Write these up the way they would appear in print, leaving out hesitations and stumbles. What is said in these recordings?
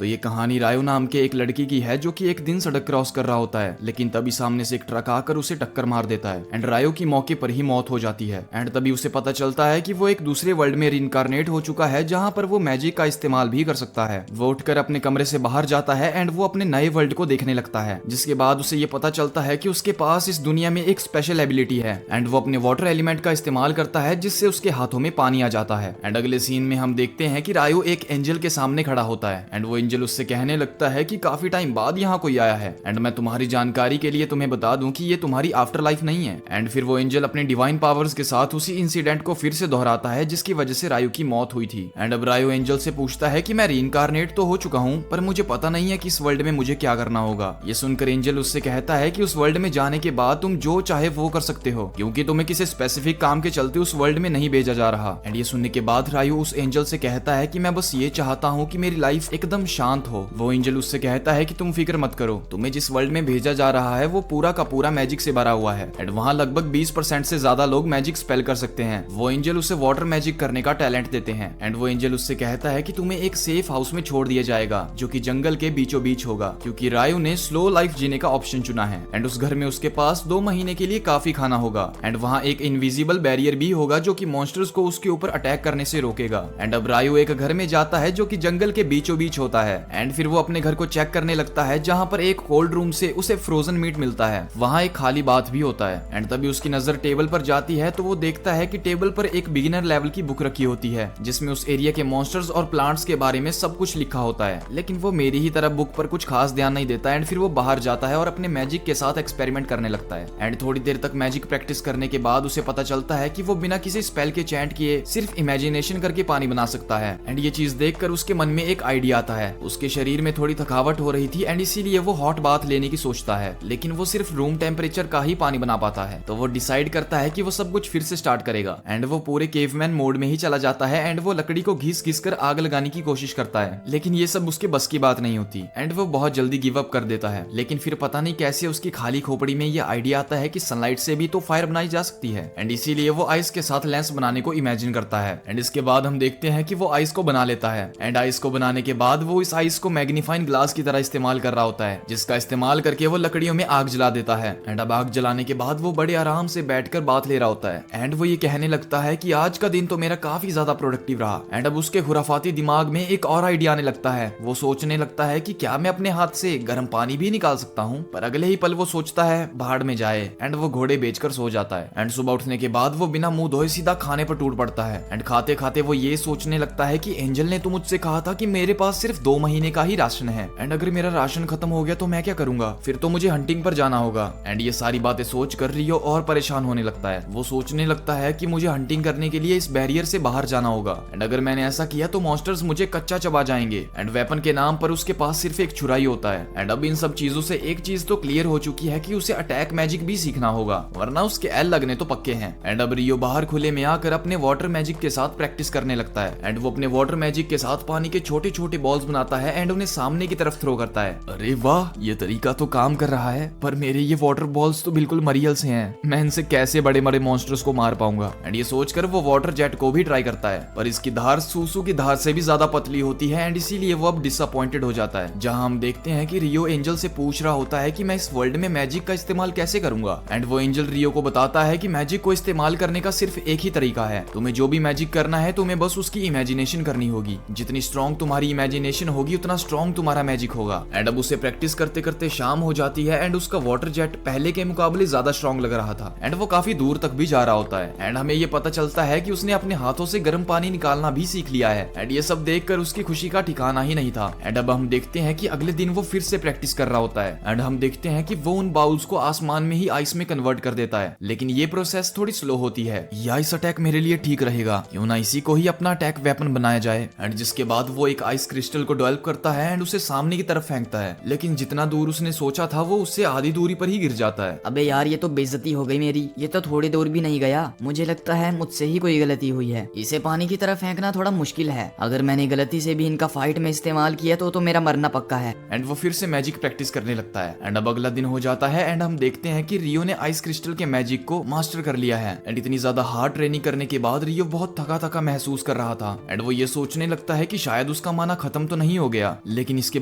तो ये कहानी रायो नाम के एक लड़की की है जो कि एक दिन सड़क क्रॉस कर रहा होता है, लेकिन तभी सामने से एक ट्रक आकर उसे टक्कर मार देता है एंड रायो की मौके पर ही मौत हो जाती है। एंड तभी उसे पता चलता है कि वो एक दूसरे वर्ल्ड में रिइंकार्नेट हो चुका है जहां पर वो मैजिक का इस्तेमाल भी कर सकता है। वो उठकर अपने कमरे से बाहर जाता है एंड वो अपने नए वर्ल्ड को देखने लगता है, जिसके बाद उसे ये पता चलता है कि उसके पास इस दुनिया में एक स्पेशल एबिलिटी है एंड वो अपने वाटर एलिमेंट का इस्तेमाल करता है जिससे उसके हाथों में पानी आ जाता है। एंड अगले सीन में हम देखते हैं कि रायो एक एंजल के सामने खड़ा होता है एंड वो एंजल उससे कहने लगता है कि काफी टाइम बाद यहाँ कोई आया है एंड मैं तुम्हारी जानकारी के लिए तुम्हें बता दूं कि ये तुम्हारी आफ्टर लाइफ नहीं है। एंड फिर वो एंजल अपने डिवाइन पावर्स के साथ उसी इंसिडेंट को फिर से दोहराता है जिसकी वजह से रायो की मौत हुई थी। एंड अब रायो एंजल से पूछता है कि मैं रीइंकार्नेट तो हो चुका हूँ पर मुझे पता नहीं है कि इस वर्ल्ड में मुझे क्या करना होगा। ये सुनकर एंजल उससे कहता है कि उस वर्ल्ड में जाने के बाद तुम जो चाहे वो कर सकते हो क्योंकि तुम्हें किसी स्पेसिफिक काम के चलते उस वर्ल्ड में नहीं भेजा जा रहा। एंड ये सुनने के बाद रायो उस एंजल से कहता है कि मैं बस ये चाहता हूँ कि मेरी लाइफ एकदम शांत हो। वो एंजल उससे कहता है कि तुम फिक्र मत करो, तुम्हें जिस वर्ल्ड में भेजा जा रहा है वो पूरा का पूरा मैजिक से भरा हुआ है एंड वहाँ लगभग 20% से ज्यादा लोग मैजिक स्पेल कर सकते हैं। वो एंजल उसे वाटर मैजिक करने का टैलेंट देते हैं एंड वो एंजल उससे कहता है कि तुम्हें एक सेफ हाउस में छोड़ दिया जाएगा जो कि जंगल के बीचों बीच होगा क्योंकि रायो ने स्लो लाइफ जीने का ऑप्शन चुना है। एंड उस घर में उसके पास 2 महीने के लिए काफी खाना होगा एंड वहाँ एक इनविजिबल बैरियर भी होगा जो कि मॉन्स्टर्स को उसके ऊपर अटैक करने से रोकेगा। एंड अब रायो एक घर में जाता है जो कि जंगल के बीचों बीच होता है एंड फिर वो अपने घर को चेक करने लगता है जहाँ पर एक कोल्ड रूम से उसे फ्रोजन मीट मिलता है, वहाँ एक खाली बाथ भी होता है। एंड तभी उसकी नजर टेबल पर जाती है तो वो देखता है कि टेबल पर एक बिगिनर लेवल की बुक रखी होती है जिसमें उस एरिया के मॉन्स्टर्स और प्लांट्स के बारे में सब कुछ लिखा होता है, लेकिन वो मेरी ही तरह बुक पर कुछ खास ध्यान नहीं देता। एंड फिर वो बाहर जाता है और अपने मैजिक के साथ एक्सपेरिमेंट करने लगता है। एंड थोड़ी देर तक मैजिक प्रैक्टिस करने के बाद उसे पता चलता है कि वो बिना किसी स्पेल के चैंट किए सिर्फ इमेजिनेशन करके पानी बना सकता है। एंड ये चीज देखकर उसके मन में एक आइडिया आता है। उसके शरीर में थोड़ी थकावट हो रही थी एंड इसीलिए वो हॉट बाथ लेने की सोचता है, लेकिन वो सिर्फ रूम टेम्परेचर का ही पानी बना पाता है। तो वो डिसाइड करता है कि वो सब कुछ फिर से स्टार्ट करेगा एंड वो पूरे केवमैन मोड में ही चला जाता है एंड वो लकड़ी को घिस घिस कर आग लगाने की कोशिश करता है, लेकिन ये सब उसके बस की बात नहीं होती एंड वो बहुत जल्दी गिव अप कर देता है। लेकिन फिर पता नहीं कैसे उसकी खाली खोपड़ी में ये आइडिया आता है कि सनलाइट से भी तो फायर बनाई जा सकती है एंड इसीलिए वो आइस के साथ लेंस बनाने को इमेजिन करता है। एंड इसके बाद हम देखते हैं कि वो आइस को बना लेता है एंड आइस को बनाने के बाद वो इस आइस को मैग्नीफाइंग ग्लास की तरह इस्तेमाल कर रहा होता है, जिसका इस्तेमाल करके वो लकड़ियों में आग जला देता है। एंड अब आग जलाने के बाद वो बड़े आराम से बैठकर बात ले रहा होता है एंड वो ये कहने लगता है कि आज का दिन तो मेरा काफी ज्यादा प्रोडक्टिव रहा। एंड अब उसके खुराफाती दिमाग में एक और आइडिया आने लगता है। वो सोचने लगता है कि क्या मैं अपने हाथ से गर्म पानी भी निकाल सकता हूँ, पर अगले ही पल वो सोचता है भाड़ में जाए एंड वो घोड़े बेचकर सो जाता है। एंड सुबह उठने के बाद वो बिना मुंह धोए सीधा खाने पर टूट पड़ता है एंड खाते खाते वो ये सोचने लगता है कि एंजल ने तो मुझसे कहा था कि मेरे पास सिर्फ 2 महीने का ही राशन है एंड अगर मेरा राशन खत्म हो गया तो मैं क्या करूंगा, फिर तो मुझे हंटिंग पर जाना होगा। एंड ये सारी बातें सोच कर रियो और परेशान होने लगता है। वो सोचने लगता है कि मुझे हंटिंग करने के लिए इस बैरियर से बाहर जाना होगा एंड अगर मैंने ऐसा किया तो मॉन्स्टर्स मुझे कच्चा चबा जाएंगे। एंड वेपन के नाम पर उसके पास सिर्फ एक छुरा ही होता है। एंड अब इन सब चीजों से एक चीज तो क्लियर हो चुकी है कि उसे अटैक मैजिक भी सीखना होगा, वरना उसके एल लगने तो पक्के हैं। एंड अब रियो बाहर खुले में आकर अपने वाटर मैजिक के साथ प्रैक्टिस करने लगता है एंड वो अपने वाटर मैजिक के साथ पानी के छोटे छोटे बॉल्स बनाता है एंड उन्हें सामने की तरफ थ्रो करता है। अरे वाह, ये तरीका तो काम कर रहा है, पर मेरे ये वाटर बॉल्स तो बिल्कुल मरियल से हैं, मैं इनसे कैसे बड़े बड़े मॉन्स्टर्स को मार पाऊंगा। एंड ये सोचकर वो वाटर जेट को भी ट्राई करता है, पर इसकी धार सूसू की धार से भी ज्यादा पतली होती है एंड इसीलिए वो अब डिसअपॉइंटेड हो जाता है। जहां हम देखते हैं कि रियो एंजल से पूछ रहा होता है कि मैं इस वर्ल्ड में मैजिक का इस्तेमाल कैसे करूंगा। एंड वो एंजल रियो को बताता है कि मैजिक को इस्तेमाल करने का सिर्फ एक ही तरीका है, तुम्हें जो भी मैजिक करना है तुम्हें बस उसकी इमेजिनेशन करनी होगी। जितनी स्ट्रॉन्ग तुम्हारी इमेजिनेशन होगी उतना स्ट्रॉन्ग तुम्हारा मैजिक होगा। एंड अब उसे प्रैक्टिस करते करते शाम हो जाती है एंड उसका वाटर जेट पहले के मुकाबले ज्यादा स्ट्रॉन्ग लग रहा था एंड वो काफी दूर तक भी जा रहा होता है। एंड हमें ये पता चलता है कि उसने अपने हाथों से गर्म पानी निकालना भी सीख लिया है एंड ये सब देखकर उसकी खुशी का ठिकाना ही नहीं था। एंड अब हम देखते हैं कि अगले दिन वो फिर से प्रैक्टिस कर रहा होता है एंड हम देखते हैं कि वो उन बाउल्स को आसमान में ही आइस में कन्वर्ट कर देता है, लेकिन ये प्रोसेस थोड़ी स्लो होती है। ये आइस अटैक मेरे लिए ठीक रहेगा, क्यों ना इसी को ही अपना अटैक वेपन बनाया जाए। एंड जिसके बाद वो एक आइस क्रिस्टल को डेवलप करता है एंड उसे सामने की तरफ फेंकता है, लेकिन जितना दूर उसने सोचा था वो उससे आधी दूरी पर ही गिर जाता है। अबे यार, ये तो बेइज्जती हो गई मेरी, ये तो थोड़ी दूर भी नहीं गया। मुझे लगता है मुझसे ही कोई गलती हुई है, इसे पानी की तरफ फेंकना थोड़ा मुश्किल है। अगर मैंने गलती से भी इनका फाइट में इस्तेमाल किया तो मेरा मरना पक्का है। एंड वो फिर से मैजिक प्रैक्टिस करने लगता है एंड अब अगला दिन हो जाता है एंड हम देखते हैं कि रियो ने आइस क्रिस्टल के मैजिक को मास्टर कर लिया है। एंड इतनी ज्यादा हार्ड ट्रेनिंग करने के बाद रियो बहुत थका थका महसूस कर रहा था एंड वो ये सोचने लगता है कि शायद उसका माना खत्म तो नहीं नहीं हो गया, लेकिन इसके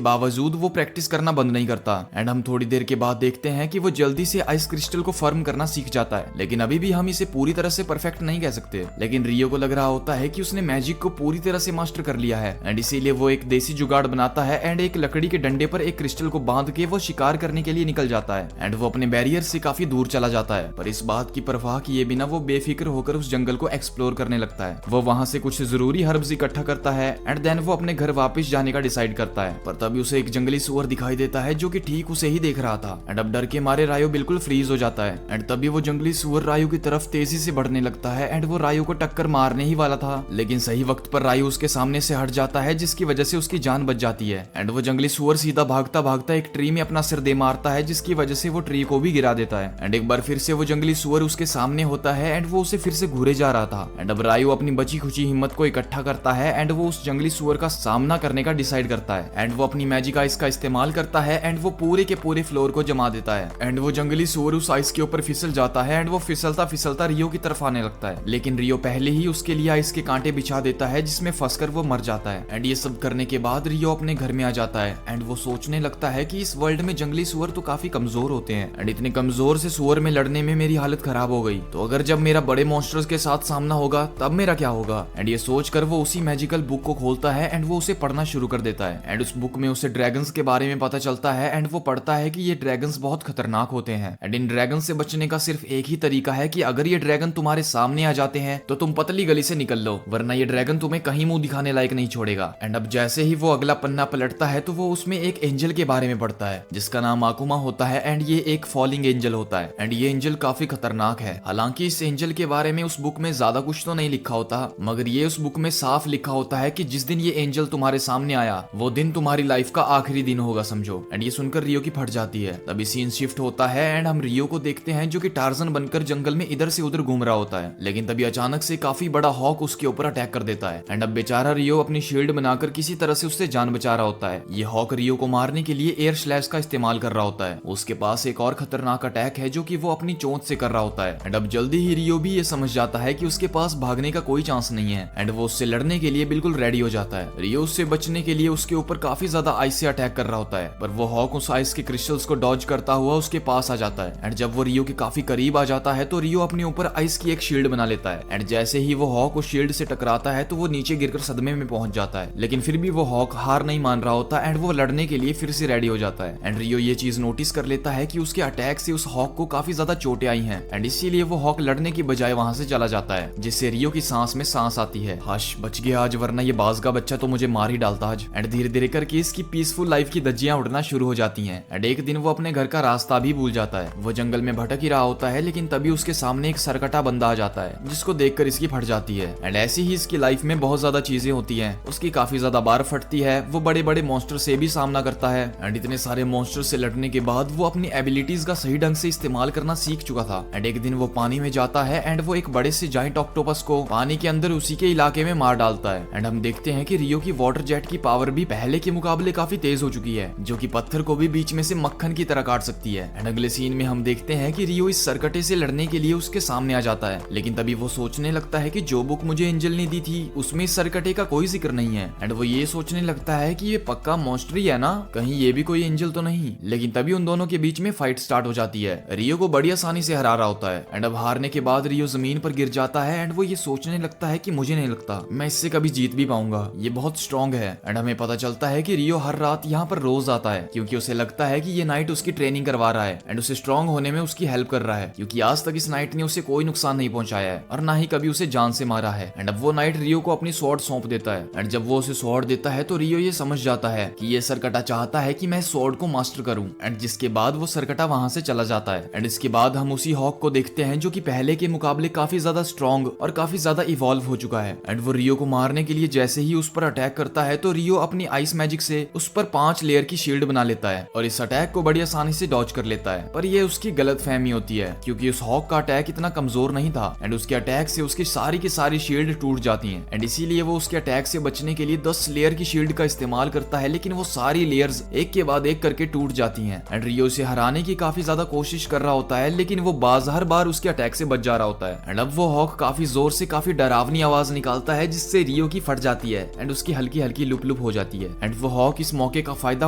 बावजूद वो प्रैक्टिस करना बंद नहीं करता। एंड हम थोड़ी देर के बाद देखते हैं कि वो जल्दी से आइस क्रिस्टल को फर्म करना सीख जाता है, लेकिन अभी भी हम इसे पूरी तरह से परफेक्ट नहीं कह सकते। लेकिन रियो को लग रहा होता है कि उसने मैजिक को पूरी तरह से मास्टर कर लिया है, एंड इसीलिए वो एक देसी जुगाड़ बनाता है एंड एक लकड़ी के डंडे पर एक क्रिस्टल को बांध के वो शिकार करने के लिए निकल जाता है। एंड वो अपने बैरियर से काफी दूर चला जाता है, पर इस बात की परवाह किए बिना वो बेफिक्र होकर उस जंगल को एक्सप्लोर करने लगता है। वो वहां से कुछ जरूरी हर्ब्स इकट्ठा करता है एंड देन वो अपने घर वापस जाने का डिसाइड करता है। पर तभी उसे एक जंगली सुअर दिखाई देता है जो कि ठीक उसे ही देख रहा था। एंड अब डर के मारे रायो बिल्कुल फ्रीज हो जाता है। एंड तभी वो जंगली सुअर रायो की तरफ तेजी से बढ़ने लगता है एंड वो रायो को टक्कर मारने ही वाला था, लेकिन सही वक्त पर रायो उसके सामने से हट जाता है, जिसकी वजह से उसकी जान बच जाती है। एंड वो जंगली सुअर सीधा भागता भागता एक ट्री में अपना सिर दे मारता है, जिसकी वजह से वो ट्री को भी गिरा देता है। एंड एक बार फिर से वो जंगली सुअर उसके सामने होता है एंड वो उसे फिर से घूरे जा रहा था। एंड अब रायो अपनी बची खुची हिम्मत को इकट्ठा करता है एंड वो उस जंगली सुअर का सामना करने का डिसाइड करता है। एंड वो अपनी मैजिक आइस का इस्तेमाल करता है एंड वो पूरे के पूरे फ्लोर को जमा देता है। एंड वो जंगली सुअर उस आइस के ऊपर फिसल जाता है एंड वो फिसलता फिसलता रियो की तरफ आने लगता है, लेकिन रियो पहले ही उसके लिए आइस के कांटे बिछा देता है, जिसमें फंसकर वो मर जाता है। एंड ये सब करने के बाद रियो अपने घर में आ जाता है एंड वो सोचने लगता है कि इस वर्ल्ड में जंगली सुअर तो काफी कमजोर होते हैं एंड इतने कमजोर से सुअर में लड़ने में मेरी हालत खराब हो गई, तो अगर जब मेरा बड़े मॉन्स्टर्स के साथ सामना होगा तब मेरा क्या होगा। एंड ये सोचकर वो उसी मैजिकल बुक को खोलता है एंड वो उसे पढ़ना शुरू कर देता है। एंड उस बुक में उसे ड्रैगन्स के बारे में पता चलता है एंड वो पढ़ता है कि ये ड्रैगन्स बहुत खतरनाक होते हैं एंड इन ड्रैगन से बचने का सिर्फ एक ही तरीका है कि अगर ये ड्रैगन तुम्हारे सामने आ जाते हैं तो तुम पतली गली से निकल लो, वरना ये ड्रैगन तुम्हें कहीं मुंह दिखाने लायक नहीं छोड़ेगा। एंड अब जैसे ही वो अगला पन्ना पलटता है तो वो उसमें एक एंजल के बारे में पढ़ता है जिसका नाम आकुमा होता है एंड ये एक फॉलिंग एंजल होता है एंड ये एंजल काफी खतरनाक है। हालांकि इस एंजल के बारे में उस बुक में ज्यादा कुछ तो नहीं लिखा होता, मगर ये उस बुक में साफ लिखा होता है कि जिस दिन ये एंजल तुम्हारे सामने आया वो दिन तुम्हारी लाइफ का आखिरी दिन होगा, समझो। एंड ये सुनकर रियो की फट जाती है। तभी सीन शिफ्ट होता है एंड हम रियो को देखते हैं जो कि टार्जन बनकर जंगल में इधर से उधर घूम रहा होता है, लेकिन तभी अचानक से काफी बड़ा हॉक उसके ऊपर अटैक कर देता है। एंड अब बेचारा रियो अपनी शील्ड बनाकर किसी तरह से उससे जान बचा रहा होता है। ये हॉक रियो को मारने के लिए एयर स्लैश का इस्तेमाल कर रहा होता है। उसके पास एक और खतरनाक अटैक है जो कि वो अपनी चोंच से कर रहा होता है। एंड अब जल्दी ही रियो भी ये समझ जाता है कि उसके पास भागने का कोई चांस नहीं है एंड वो उससे लड़ने के लिए बिल्कुल रेडी हो जाता है। रियो उससे बचने के लिए उसके ऊपर काफी ज्यादा आइस से अटैक कर रहा होता है, पर वो हॉक उस आइस के क्रिस्टल्स को डॉज करता हुआ उसके पास आ जाता है। एंड जब वो रियो के काफी करीब आ जाता है तो रियो अपने ऊपर आइस की एक शील्ड बना लेता है। एंड जैसे ही वो हॉक उस शील्ड से टकराता है तो वो नीचे गिरकर सदमे में पहुंच जाता है, लेकिन फिर भी वो हॉक हार नहीं मान रहा होता एंड वो लड़ने के लिए फिर से रेडी हो जाता है। एंड रियो ये चीज नोटिस कर लेता है कि उसके अटैक से उस हॉक को काफी ज्यादा चोटें आई हैं एंड इसीलिए वो हॉक लड़ने की बजाय वहां से चला जाता है, जिससे रियो की सांस में सांस आती है। हश बच गया आज, वरना ये बाज का बच्चा तो मुझे मार ही डालता आज। एंड धीरे धीरे करके इसकी पीसफुल लाइफ की धज्जियां उड़ना शुरू हो जाती हैं। एंड एक दिन वो अपने घर का रास्ता भी भूल जाता है। वो जंगल में भटक ही रहा होता है, लेकिन तभी उसके सामने एक सरकटा बंदा आ जाता है जिसको देखकर इसकी फट जाती है। एंड ऐसी ही इसकी लाइफ में बहुत ज्यादा चीजें होती हैं। उसकी काफी ज्यादा बार फटती है, वो बड़े बड़े मॉन्स्टर से भी सामना करता है एंड इतने सारे मॉन्स्टर से लड़ने के बाद वो अपनी एबिलिटीज का सही ढंग से इस्तेमाल करना सीख चुका था। एंड एक दिन वो पानी में जाता है एंड वो एक बड़े से जाइंट ऑक्टोपस को पानी के अंदर उसी के इलाके में मार डालता है। एंड हम देखते हैं कि रियो की वाटर जेट की पावर भी पहले के मुकाबले काफी तेज हो चुकी है, जो कि पत्थर को भी बीच में से मक्खन की तरह काट सकती है। एंड अगले सीन में हम देखते हैं कि रियो इस सरकटे से लड़ने के लिए उसके सामने आ जाता है, लेकिन तभी वो सोचने लगता है कि जो बुक मुझे एंजल ने दी थी उसमें इस सरकटे का कोई जिक्र नहीं है। एंड वो ये सोचने लगता है कि ये पक्का मॉन्स्टर ही है ना, कहीं ये भी कोई एंजल तो नहीं। लेकिन तभी उन दोनों के बीच में फाइट स्टार्ट हो जाती है। रियो को बड़ी आसानी से हरा रहा होता है एंड अब हारने के बाद रियो जमीन पर गिर जाता है एंड वो ये सोचने लगता है कि मुझे नहीं लगता मैं इससे कभी जीत भी पाऊंगा, ये बहुत स्ट्रॉन्ग है। एंड हमें पता चलता है कि रियो हर रात यहाँ पर रोज आता है क्योंकि उसे लगता है कि ये नाइट उसकी ट्रेनिंग करवा रहा है एंड उसे स्ट्रॉन्ग होने में उसकी हेल्प कर रहा है, क्योंकि आज तक इस नाइट ने उसे कोई नुकसान नहीं पहुंचाया है और ना ही कभी उसे जान से मारा है। एंड अब वो नाइट रियो को अपनी स्वॉर्ड सौंप देता है एंड जब वो उसे स्वॉर्ड देता है तो रियो ये समझ जाता है कि ये सरकटा चाहता है कि मैं स्वॉर्ड को मास्टर करूं। एंड जिसके बाद वो सरकटा वहां से चला जाता है। एंड इसके बाद हम उसी हॉक को देखते हैं जो कि पहले के मुकाबले काफी ज्यादा स्ट्रॉन्ग और काफी ज्यादा इवॉल्व हो चुका है। एंड वो रियो को मारने के लिए जैसे ही उस पर अटैक करता है तो रियो अपनी आइस मैजिक से उस पर 5 लेयर की शील्ड बना लेता है और इस अटैक को बड़ी आसानी से डॉज कर लेता है। पर ये उसकी गलत फहमी होती है क्योंकि उस हॉक का अटैक इतना कमजोर नहीं था एंड उसके अटैक से उसकी सारी की सारी शील्ड टूट जाती हैं। एंड इसीलिए वो उसके अटैक से बचने के लिए 10 लेयर की शील्ड का इस्तेमाल करता है, लेकिन वो सारी लेयर्स एक के बाद एक करके टूट जाती हैं। एंड रियो से हराने की काफी ज्यादा कोशिश कर रहा होता है, लेकिन वो बाज हर बार उसके अटैक से बच जा रहा होता है। एंड अब वो हॉक काफी जोर से काफी डरावनी आवाज निकालता है जिससे रियो की फट जाती है एंड उसकी हल्की हल्की लुप फ्लूप हो जाती है एंड वो हॉक इस मौके का फायदा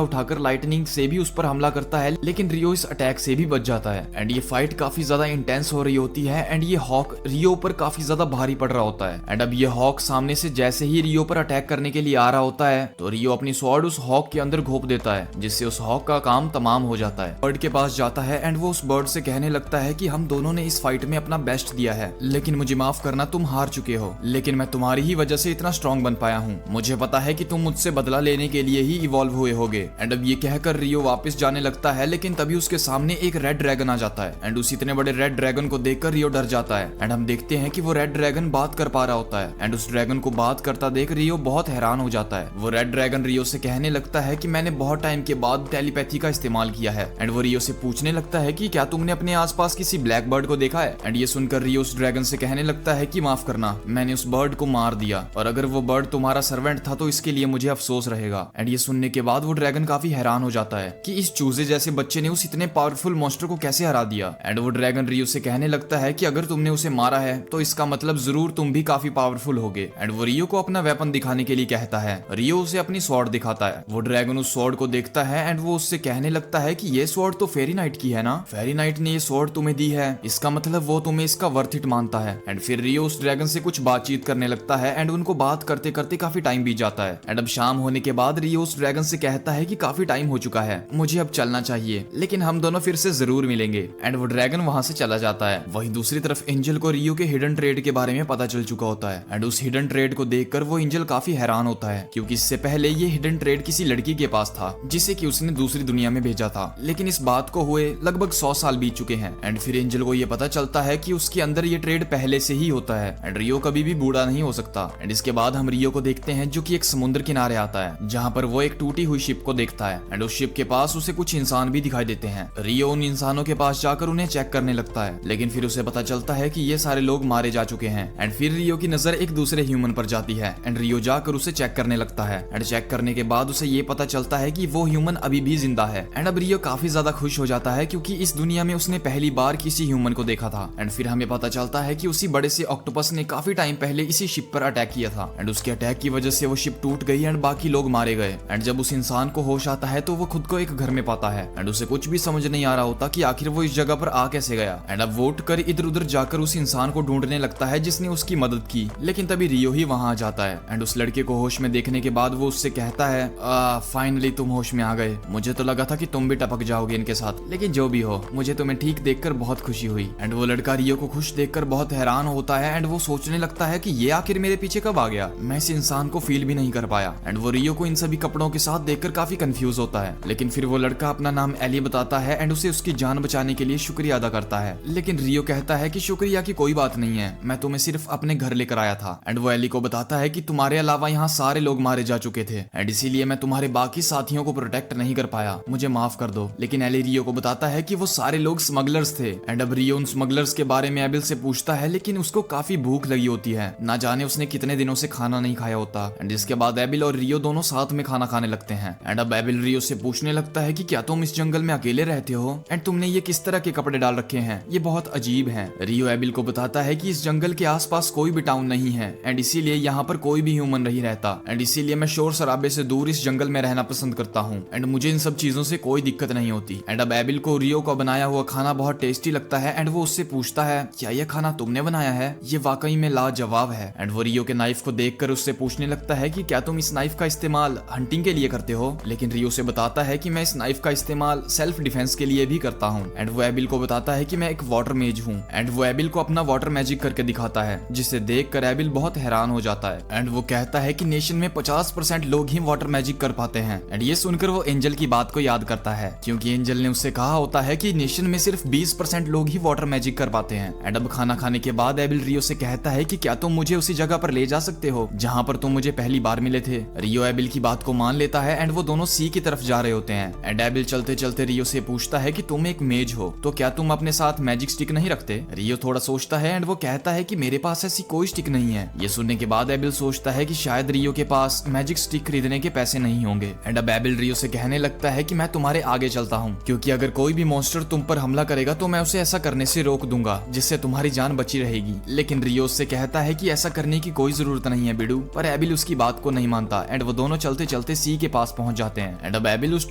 उठाकर लाइटनिंग से भी उस पर हमला करता है, लेकिन रियो इस अटैक से भी बच जाता है एंड ये फाइट काफी ज्यादा इंटेंस हो रही होती है एंड ये हॉक रियो पर काफी ज्यादा भारी पड़ रहा होता है। एंड अब ये हॉक सामने से जैसे ही रियो पर अटैक करने के लिए आ रहा होता है तो रियो अपनी स्वॉर्ड उस हॉक के अंदर घोप देता है, जिससे उस हॉक का काम तमाम हो जाता है। बर्ड के पास जाता है एंड वो उस बर्ड से कहने लगता है कि हम दोनों ने इस फाइट में अपना बेस्ट दिया है, लेकिन मुझे माफ करना, तुम हार चुके हो, लेकिन मैं तुम्हारी ही वजह से इतना स्ट्रॉन्ग बन पाया हूँ। मुझे पता है कि तुम मुझसे बदला लेने के लिए ही इवॉल्व हुए होगे। एंड अब ये कहकर रियो वापस जाने लगता है, लेकिन तभी उसके सामने एक रेड ड्रैगन आ जाता है एंड उस इतने बड़े रेड ड्रैगन को देखकर रियो डर जाता है एंड हम देखते हैं कि वो रेड ड्रैगन बात कर पा रहा होता है एंड उस ड्रैगन को बात करता देख रियो बहुत हैरान हो जाता है। वो रेड ड्रैगन रियो से कहने लगता है कि मैंने बहुत टाइम के बाद टेलीपैथी का इस्तेमाल किया है एंड वो रियो से पूछने लगता है कि क्या तुमने अपने आसपास किसी ब्लैक बर्ड को देखा है। एंड ये सुनकर रियो उस ड्रैगन से कहने लगता है कि माफ करना, मैंने उस बर्ड को मार दिया और अगर वो बर्ड तुम्हारा सर्वेंट था तो इसके लिए मुझे अफसोस रहेगा। एंड ये सुनने के बाद वो ड्रैगन काफी हैरान हो जाता है कि इस चूजे जैसे बच्चे ने उस इतने पावरफुल मॉन्स्टर को कैसे हरा दिया। एंड वो ड्रैगन रियो से कहने लगता है कि अगर तुमने उसे मारा है तो इसका मतलब जरूर तुम भी काफी पावरफुल होगे। एंड वो रियो को अपना वेपन दिखाने के लिए कहता है। रियो उसे अपनी स्वॉर्ड दिखाता है। वो ड्रैगन उस स्वॉर्ड को देखता है एंड वो उससे कहने लगता है कि ये स्वॉर्ड तो फेरी नाइट की है ना, फेरी नाइट ने ये स्वॉर्ड तुम्हें दी है, इसका मतलब वो तुम्हें इसका वर्थ इट मानता है। एंड फिर रियो उस ड्रैगन से कुछ बातचीत करने लगता है एंड उनको बात करते करते काफी टाइम बीत जाता है। एंड अब शाम होने के बाद रियो उस ड्रैगन से कहता है कि काफी टाइम हो चुका है, मुझे अब चलना चाहिए, लेकिन हम दोनों फिर से जरूर मिलेंगे। एंड वो ड्रैगन वहां से चला जाता है। वहीं दूसरी तरफ एंजल को रियो के हिडन ट्रेड के बारे में पता चल चुका होता है एंड उस हिडन ट्रेड को देखकर वो एंजल काफी हैरान होता है, क्योंकि इससे पहले ये हिडन ट्रेड किसी लड़की के पास था जिसे कि उसने दूसरी दुनिया में भेजा था, लेकिन इस बात को हुए लगभग 100 साल बीत चुके हैं। एंड फिर एंजल को ये पता चलता है कि उसके अंदर ये ट्रेड पहले से ही होता है एंड रियो कभी भी बूढ़ा नहीं हो सकता। एंड इसके बाद हम रियो को देखते हैं जो कि एक समुद्र किनारे आता है, जहाँ पर वो एक टूटी हुई शिप को देखता है एंड उस शिप के पास उसे कुछ इंसान भी दिखाई देते हैं। रियो उन इंसानों के पास जाकर उन्हें चेक करने लगता है, लेकिन फिर उसे पता चलता है कि ये सारे लोग मारे जा चुके हैं। एंड फिर रियो की नजर एक दूसरे ह्यूमन पर जाती है एंड रियो जाकर उसे चेक करने लगता है एंड चेक करने के बाद उसे ये पता चलता है कि वो ह्यूमन अभी भी जिंदा है। एंड अब रियो काफी ज्यादा खुश हो जाता है क्योंकि इस दुनिया में उसने पहली बार किसी ह्यूमन को देखा था। एंड फिर हमें पता चलता है कि उसी बड़े से ऑक्टोपस ने काफी टाइम पहले इसी शिप पर अटैक किया था एंड उसके अटैक की वजह से वो शिप टूट गई एंड बाकी लोग मारे गए। एंड जब उस इंसान को होश आता है तो वो खुद को एक घर में पाता है एंड उसे कुछ भी समझ नहीं आ रहा होता कि आखिर वो इस जगह पर आ कैसे गया। एंड अब वो उठकर इधर उधर जाकर उस इंसान को ढूंढने लगता है जिसने उसकी मदद की, लेकिन तभी रियो ही वहां आ जाता है एंड उस लड़के को होश में देखने के बाद वो उससे कहता है फाइनली तुम होश में आ गए, मुझे तो लगा था कि तुम भी टपक जाओगे इनके साथ, लेकिन जो भी हो मुझे तुम्हें ठीक देखकर बहुत खुशी हुई। एंड वो लड़का रियो को खुश देखकर बहुत हैरान होता है एंड वो सोचने लगता है कि ये आखिर मेरे पीछे कब आ गया, मैं इस इंसान को फील भी नहीं कर पाया। एंड वो रियो को इन सभी कपड़ों के साथ देखकर काफी कंफ्यूज होता है, लेकिन फिर वो लड़का अपना नाम एली बताता है एंड उसे उसकी जान बचाने के लिए शुक्रिया अदा करता है। लेकिन रियो कहता है कि शुक्रिया की कोई बात नहीं है, मैं तुम्हें सिर्फ अपने घर लेकर आया था। एंड वो एली को बताता है कि तुम्हारे अलावा यहाँ सारे लोग मारे जा चुके थे एंड इसीलिए मैं तुम्हारे बाकी साथियों को प्रोटेक्ट नहीं कर पाया, मुझे माफ कर दो। लेकिन एली रियो को बताता है कि वो सारे लोग स्मगलर्स थे। एंड अब रियो उन स्मगलर्स के बारे में एबिल से पूछता है, लेकिन उसको काफी भूख लगी होती है, ना जाने उसने कितने दिनों से खाना नहीं खाया होता। एंड इसके बाद एबिल और रियो दोनों साथ में खाना खाने लगते हैं। एंड अब एबिल रियो से पूछने लगता है कि क्या तुम इस जंगल में अकेले रहते हो एंड तुमने ये किस तरह के कपड़े डाल रखे हैं, ये बहुत अजीब हैं। रियो एबिल को बताता है कि इस जंगल के आसपास कोई भी टाउन नहीं है एंड इसीलिए यहाँ पर कोई भी ह्यूमन नहीं रहता एंड इसीलिए मैं शोर शराबे से दूर इस जंगल में रहना पसंद करता हूँ एंड मुझे इन सब चीजों से कोई दिक्कत नहीं होती। एंड अब एबिल को रियो का बनाया हुआ खाना बहुत टेस्टी लगता है एंड वो उससे पूछता है क्या ये खाना तुमने बनाया है, ये वाकई में लाजवाब है। एंड वो रियो के नाइफ को देखकर उससे पूछने लगता है कि क्या तुम इस नाइफ का इस्तेमाल हंटिंग के लिए करते हो। लेकिन रियो से बताता है कि मैं इस नाइफ का इस्तेमाल सेल्फ डिफेंस के लिए भी करता हूँ। एंड वो एबिल को बताता है कि मैं एक वाटर मेज हूँ एंड वो एबिल को अपना वाटर मैजिक करके दिखाता है, जिसे देखकर एबिल बहुत हैरान हो जाता है। एंड वो कहता है कि नेशन में 50% लोग ही वाटर मैजिक कर पाते हैं। एंड ये सुनकर वो एंजल की बात को याद करता है, क्योंकि एंजल ने उससे कहा होता है कि नेशन में सिर्फ 20% लोग ही वाटर मैजिक कर पाते हैं। एंड अब खाना खाने के बाद एबिल रियो से कहता है कि क्या तुम मुझे उसी जगह पर ले जा सकते हो जहाँ पर तुम मुझे पहली बार मिले थे। रियो एबिल की बात को मान लेता है एंड वो दोनों सी की तरफ जा रहे होते हैं। एंड एबिल चलते चलते रियो से पूछता है कि तुम एक मेज हो तो क्या तुम अपने साथ मैजिक स्टिक नहीं रखते। रियो थोड़ा सोचता है एंड वो कहता है कि मेरे पास ऐसी कोई स्टिक नहीं है। ये सुनने के बाद एबिल सोचता है कि शायद रियो के पास मैजिक स्टिक खरीदने के पैसे नहीं होंगे। एंड अब एबिल रियो से कहने लगता है कि मैं तुम्हारे आगे चलता हूँ, क्योंकि अगर कोई भी मॉन्स्टर तुम पर हमला करेगा तो मैं उसे ऐसा करने से रोक दूंगा जिससे तुम्हारी जान बची रहेगी। लेकिन रियो उससे कहता है कि ऐसा करने की कोई जरूरत नहीं है बिडू, पर एबिल उसकी बात को नहीं मानता होता एंड वो दोनों चलते चलते सी के पास पहुंच जाते हैं। एंड अब एबिल उस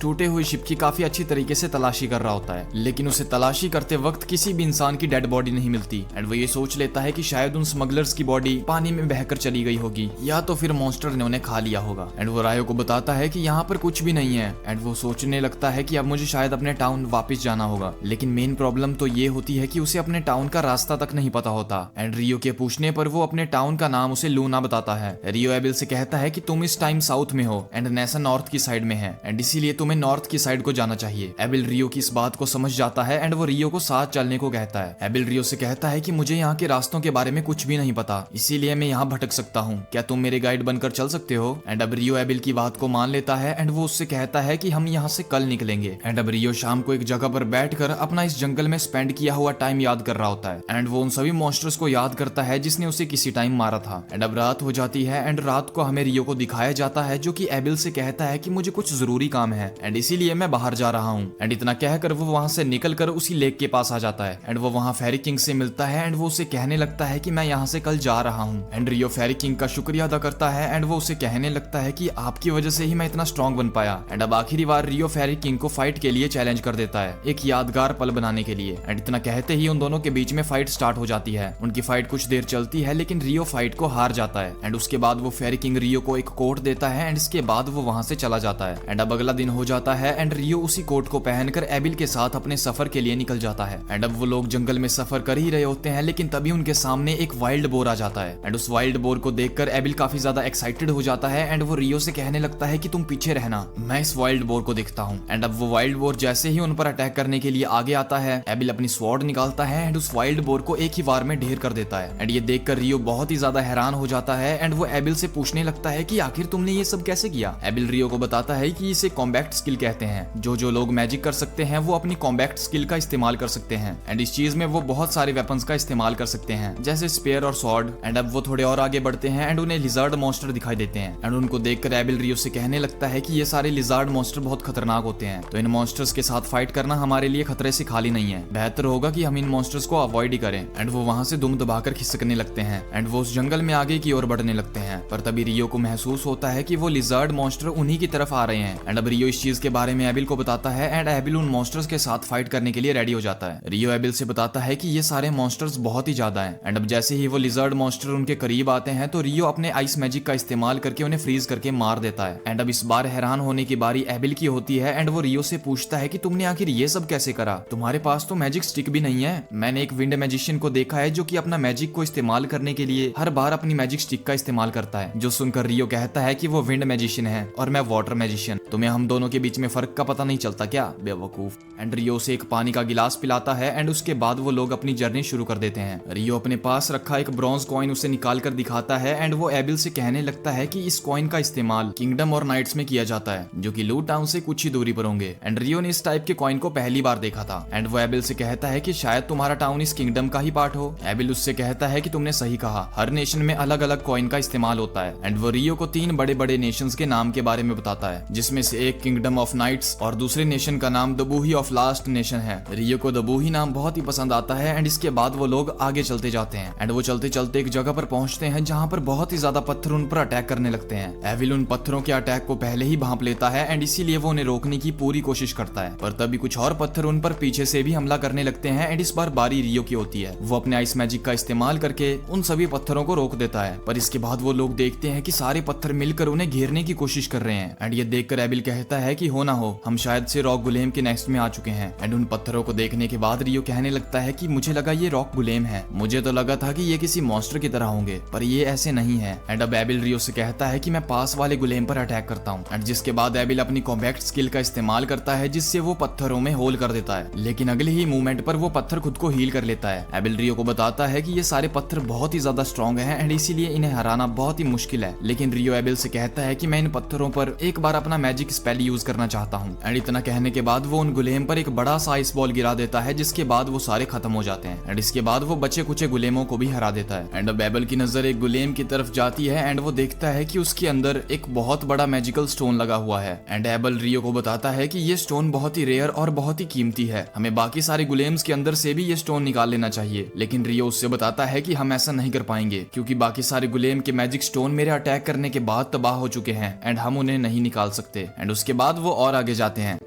टूटे हुई शिप की काफी अच्छी तरीके से तलाशी कर रहा होता है, लेकिन उसे तलाशी करते वक्त किसी भी इंसान की डेड बॉडी नहीं मिलती। एंड वो ये सोच लेता है कि शायद उन स्मगलर्स की बॉडी पानी में बहकर चली गई होगी या तो फिर मॉन्स्टर ने उन्हें खा लिया होगा। एंड वो रायो को बताता है कि यहाँ पर कुछ भी नहीं है। एंड वो सोचने लगता है कि अब मुझे शायद अपने टाउन वापस जाना होगा, लेकिन मेन प्रॉब्लम तो ये होती है कि उसे अपने टाउन का रास्ता तक नहीं पता होता। एंड रियो के पूछने पर वो अपने टाउन का नाम उसे लूना बताता है। रियो एबिल से कहता है कि तुम इस टाइम साउथ में हो एंड नेसा नॉर्थ की साइड में है एंड इसीलिए तुम्हें नॉर्थ की साइड को जाना चाहिए। एबिल रियो की इस बात को समझ जाता है एंड वो रियो को साथ चलने को कहता है। एबिल रियो से कहता है कि मुझे यहाँ के रास्तों के बारे में कुछ भी नहीं पता, इसीलिए मैं यहाँ भटक सकता हूँ, क्या तुम मेरे गाइड बनकर चल सकते हो? एंड अब रियो एबिल की बात को मान लेता है एंड वो उससे कहता है कि हम यहाँ से कल निकलेंगे। एंड अब रियो शाम को एक जगह पर बैठकर अपना इस जंगल में स्पेंड किया हुआ टाइम याद कर रहा होता है एंड वो उन सभी मॉन्स्टर्स को याद करता है जिसने उसे किसी टाइम मारा था। एंड अब रात हो जाती है एंड रात को हमें रियो को दिखाया जाता है जो कि एबिल से कहता है कि मुझे कुछ जरूरी काम है एंड इसीलिए मैं बाहर जा रहा हूँ। एंड इतना कहकर वो वहाँ से निकलकर उसी लेक के पास आ जाता है एंड वो वहाँ फेरी किंग से मिलता है एंड वो उसे कहने लगता है कि मैं यहाँ से कल जा रहा हूँ। एंड रियो फेरी किंग का शुक्रिया अदा करता है एंड वो उसे कहने लगता है कि आपकी वजह से ही मैं इतना स्ट्रॉन्ग बन पाया। एंड अब आखिरी बार रियो फेरी किंग को फाइट के लिए चैलेंज कर देता है, एक यादगार पल बनाने के लिए। एंड इतना कहते ही उन दोनों के बीच में फाइट स्टार्ट हो जाती है। उनकी फाइट कुछ देर चलती है लेकिन रियो फाइट को हार जाता है एंड उसके बाद वो फेरी किंग रियो को एक कोट देता है एंड इसके बाद वो वहां से चला जाता है। एंड अब अगला दिन हो जाता है एंड रियो उसी कोट को पहनकर एबिल के साथ अपने सफर के लिए निकल जाता है। एंड अब वो लोग जंगल में सफर कर ही रहे होते हैं लेकिन तभी उनके सामने एक वाइल्ड बोर आ जाता है। एंड उस वाइल्ड बोर को देखकर एबिल काफी ज्यादा एक्साइटेड हो जाता है एंड वो रियो से कहने लगता है कि तुम पीछे रहना, मैं इस वाइल्ड बोर को देखता हूँ। एंड अब वो वाइल्ड बोर जैसे ही उन पर अटैक करने के लिए आगे आता है, एबिल अपनी स्वॉर्ड निकालता है एंड उस वाइल्ड बोर को एक ही वार में ढेर कर देता है। एंड ये देखकर रियो बहुत ही ज्यादा हैरान हो जाता है एंड वो एबिल से पूछने लगता है कि आखिर तुमने ये सब कैसे किया? एबिल रियो को बताता है कि इसे कॉम्बैक्ट स्किल कहते हैं, जो लोग मैजिक कर सकते हैं वो अपनी कॉम्बैक्ट स्किल का इस्तेमाल कर सकते हैं एंड इस चीज में वो बहुत सारे वेपन्स का इस्तेमाल कर सकते हैं जैसे स्पेयर और स्वॉर्ड। एंड अब वो थोड़े और आगे बढ़ते हैं एंड उन्हें लिजर्ड मॉन्स्टर दिखाई देते हैं एंड उनको देखकर एबिल रियो से कहने लगता है कि ये सारे लिजर्ड मॉन्स्टर बहुत खतरनाक होते हैं, तो इन मॉन्स्टर्स के साथ फाइट करना हमारे लिए खतरे से खाली नहीं है, बेहतर होगा कि हम इन मॉन्स्टर्स को अवॉइड ही करें। एंड वो वहां से दुम दबाकर खिसकने लगते हैं एंड वो उस जंगल में आगे की ओर बढ़ने लगते हैं, पर तभी रियो को महसूस होता है कि वो लिजर्ड मॉन्स्टर उन्हीं की तरफ आ रहे हैं। एंड अब रियो इस चीज के बारे में एबिल को बताता है एंड एबिल उन मॉन्स्टर्स के साथ फाइट करने के लिए रेडी हो जाता है। रियो एबिल से बताता है कि ये सारे मॉन्स्टर्स बहुत ही ज्यादा हैं। एंड अब जैसे ही वो लिजर्ड मॉन्स्टर उनके करीब आते हैं तो रियो अपने आइस मैजिक का इस्तेमाल करके उन्हें फ्रीज करके मार देता है। एंड अब इस बार हैरान होने की बारी एबिल की होती है एंड वो रियो से पूछता है कि तुमने आखिर ये सब कैसे करा? तुम्हारे पास तो मैजिक स्टिक भी नहीं है। मैंने एक विंड मैजिशियन को देखा है जो कि अपना मैजिक को इस्तेमाल करने के लिए हर बार अपनी मैजिक स्टिक का इस्तेमाल करता है। जो सुनकर रियो कहता है कि वो विंड मैजिशियन है और मैं वाटर मैजिशियन, तुम्हें हम दोनों के बीच में फर्क का पता नहीं चलता क्या, बेवकूफ। एंड रियो से एक पानी का गिलास पिलाता है एंड उसके बाद वो लोग अपनी जर्नी शुरू कर देते हैं। रियो अपने पास रखा एक ब्रॉन्ज कॉइन उसे निकाल कर दिखाता है एंड वो एबिल से कहने लगता है कि इस कॉइन का इस्तेमाल किंगडम और नाइट्स में किया जाता है जो कि लू टाउन से कुछ ही दूरी पर होंगे। एंड रियो ने इस टाइप के कॉइन को पहली बार देखा था एंड वो एबिल से कहता है कि शायद तुम्हारा टाउन इस किंगडम का ही पार्ट हो। एबिल उससे कहता है कि तुमने सही कहा, हर नेशन में अलग अलग कॉइन का इस्तेमाल होता है। एंड वो रियो को 3 बड़े बड़े नेशंस के नाम के बारे में बताता है, जिसमें से एक किंगडम ऑफ नाइट्स और दूसरे नेशन का नाम दबूही ऑफ लास्ट नेशन है। रियो को दबूही नाम बहुत ही पसंद आता है एंड इसके बाद वो लोग आगे चलते जाते हैं एंड वो चलते चलते एक जगह पर पहुंचते हैं जहां पर बहुत ही ज्यादा पत्थर उन पर अटैक करने लगते हैं। एविल उन पत्थरों के अटैक को पहले ही भांप लेता है एंड इसीलिए वो उन्हें रोकने की पूरी कोशिश करता है, पर तभी कुछ और पत्थर उन पर पीछे से भी हमला करने लगते हैं एंड इस बार बारी रियो की होती है। वो अपने आइस मैजिक का इस्तेमाल करके उन सभी पत्थरों को रोक देता है, पर इसके बाद वो लोग देखते हैं कि सारे पत्थर मिलकर उन्हें घेरने की कोशिश कर रहे हैं। एंड ये देखकर एबिल कहता है कि हो ना हो हम शायद से रॉक गुलेम के नेक्स्ट में आ चुके हैं। एंड उन पत्थरों को देखने के बाद रियो कहने लगता है कि मुझे लगा ये रॉक गुलेम है, मुझे तो लगा था कि ये किसी मॉन्स्टर की तरह होंगे, पर ये ऐसे नहीं है। एंड अब एबिल रियो से कहता है कि मैं पास वाले गुलेम पर अटैक करता हूँ एंड जिसके बाद एबिल अपनी कॉम्बैक्ट स्किल का इस्तेमाल करता है जिससे वो पत्थरों में होल कर देता है, लेकिन अगले ही मूवमेंट पर वो पत्थर खुद को हील कर लेता है। एबिल रियो को बताता है कि ये सारे पत्थर बहुत ही ज्यादा स्ट्रॉन्ग हैं एंड इसीलिए इन्हें हराना बहुत ही मुश्किल है, लेकिन रियो एबिल से कहता है कि मैं इन पत्थरों पर एक बार अपना मैजिक स्पेल यूज करना चाहता हूँ। एंड इतना कहने के बाद वो उन गुलेम पर एक बड़ा सा आइस बॉल गिरा देता है जिसके बाद वो सारे खत्म हो जाते हैं एंड इसके बाद वो बचे कुचे गुलेमों को भी हरा देता है। एंड अब एबिल की नजर एक गुलेम की तरफ जाती है एंड वो देखता है कि उसके अंदर एक बहुत बड़ा मैजिकल स्टोन लगा हुआ है। एंड एबिल रियो को बताता है कि ये स्टोन बहुत ही रेयर और बहुत ही कीमती है, हमें बाकी सारे गुलेम्स के अंदर से भी ये स्टोन निकाल लेना चाहिए। लेकिन रियो उससे बताता है कि हम ऐसा नहीं कर पाएंगे क्योंकि बाकी सारे गुलेम के मैजिक स्टोन मेरे अटैक करने के बाद तबाह हो चुके हैं एंड हम उन्हें नहीं निकाल सकते। एंड उसके बाद वो और आगे जाते हैं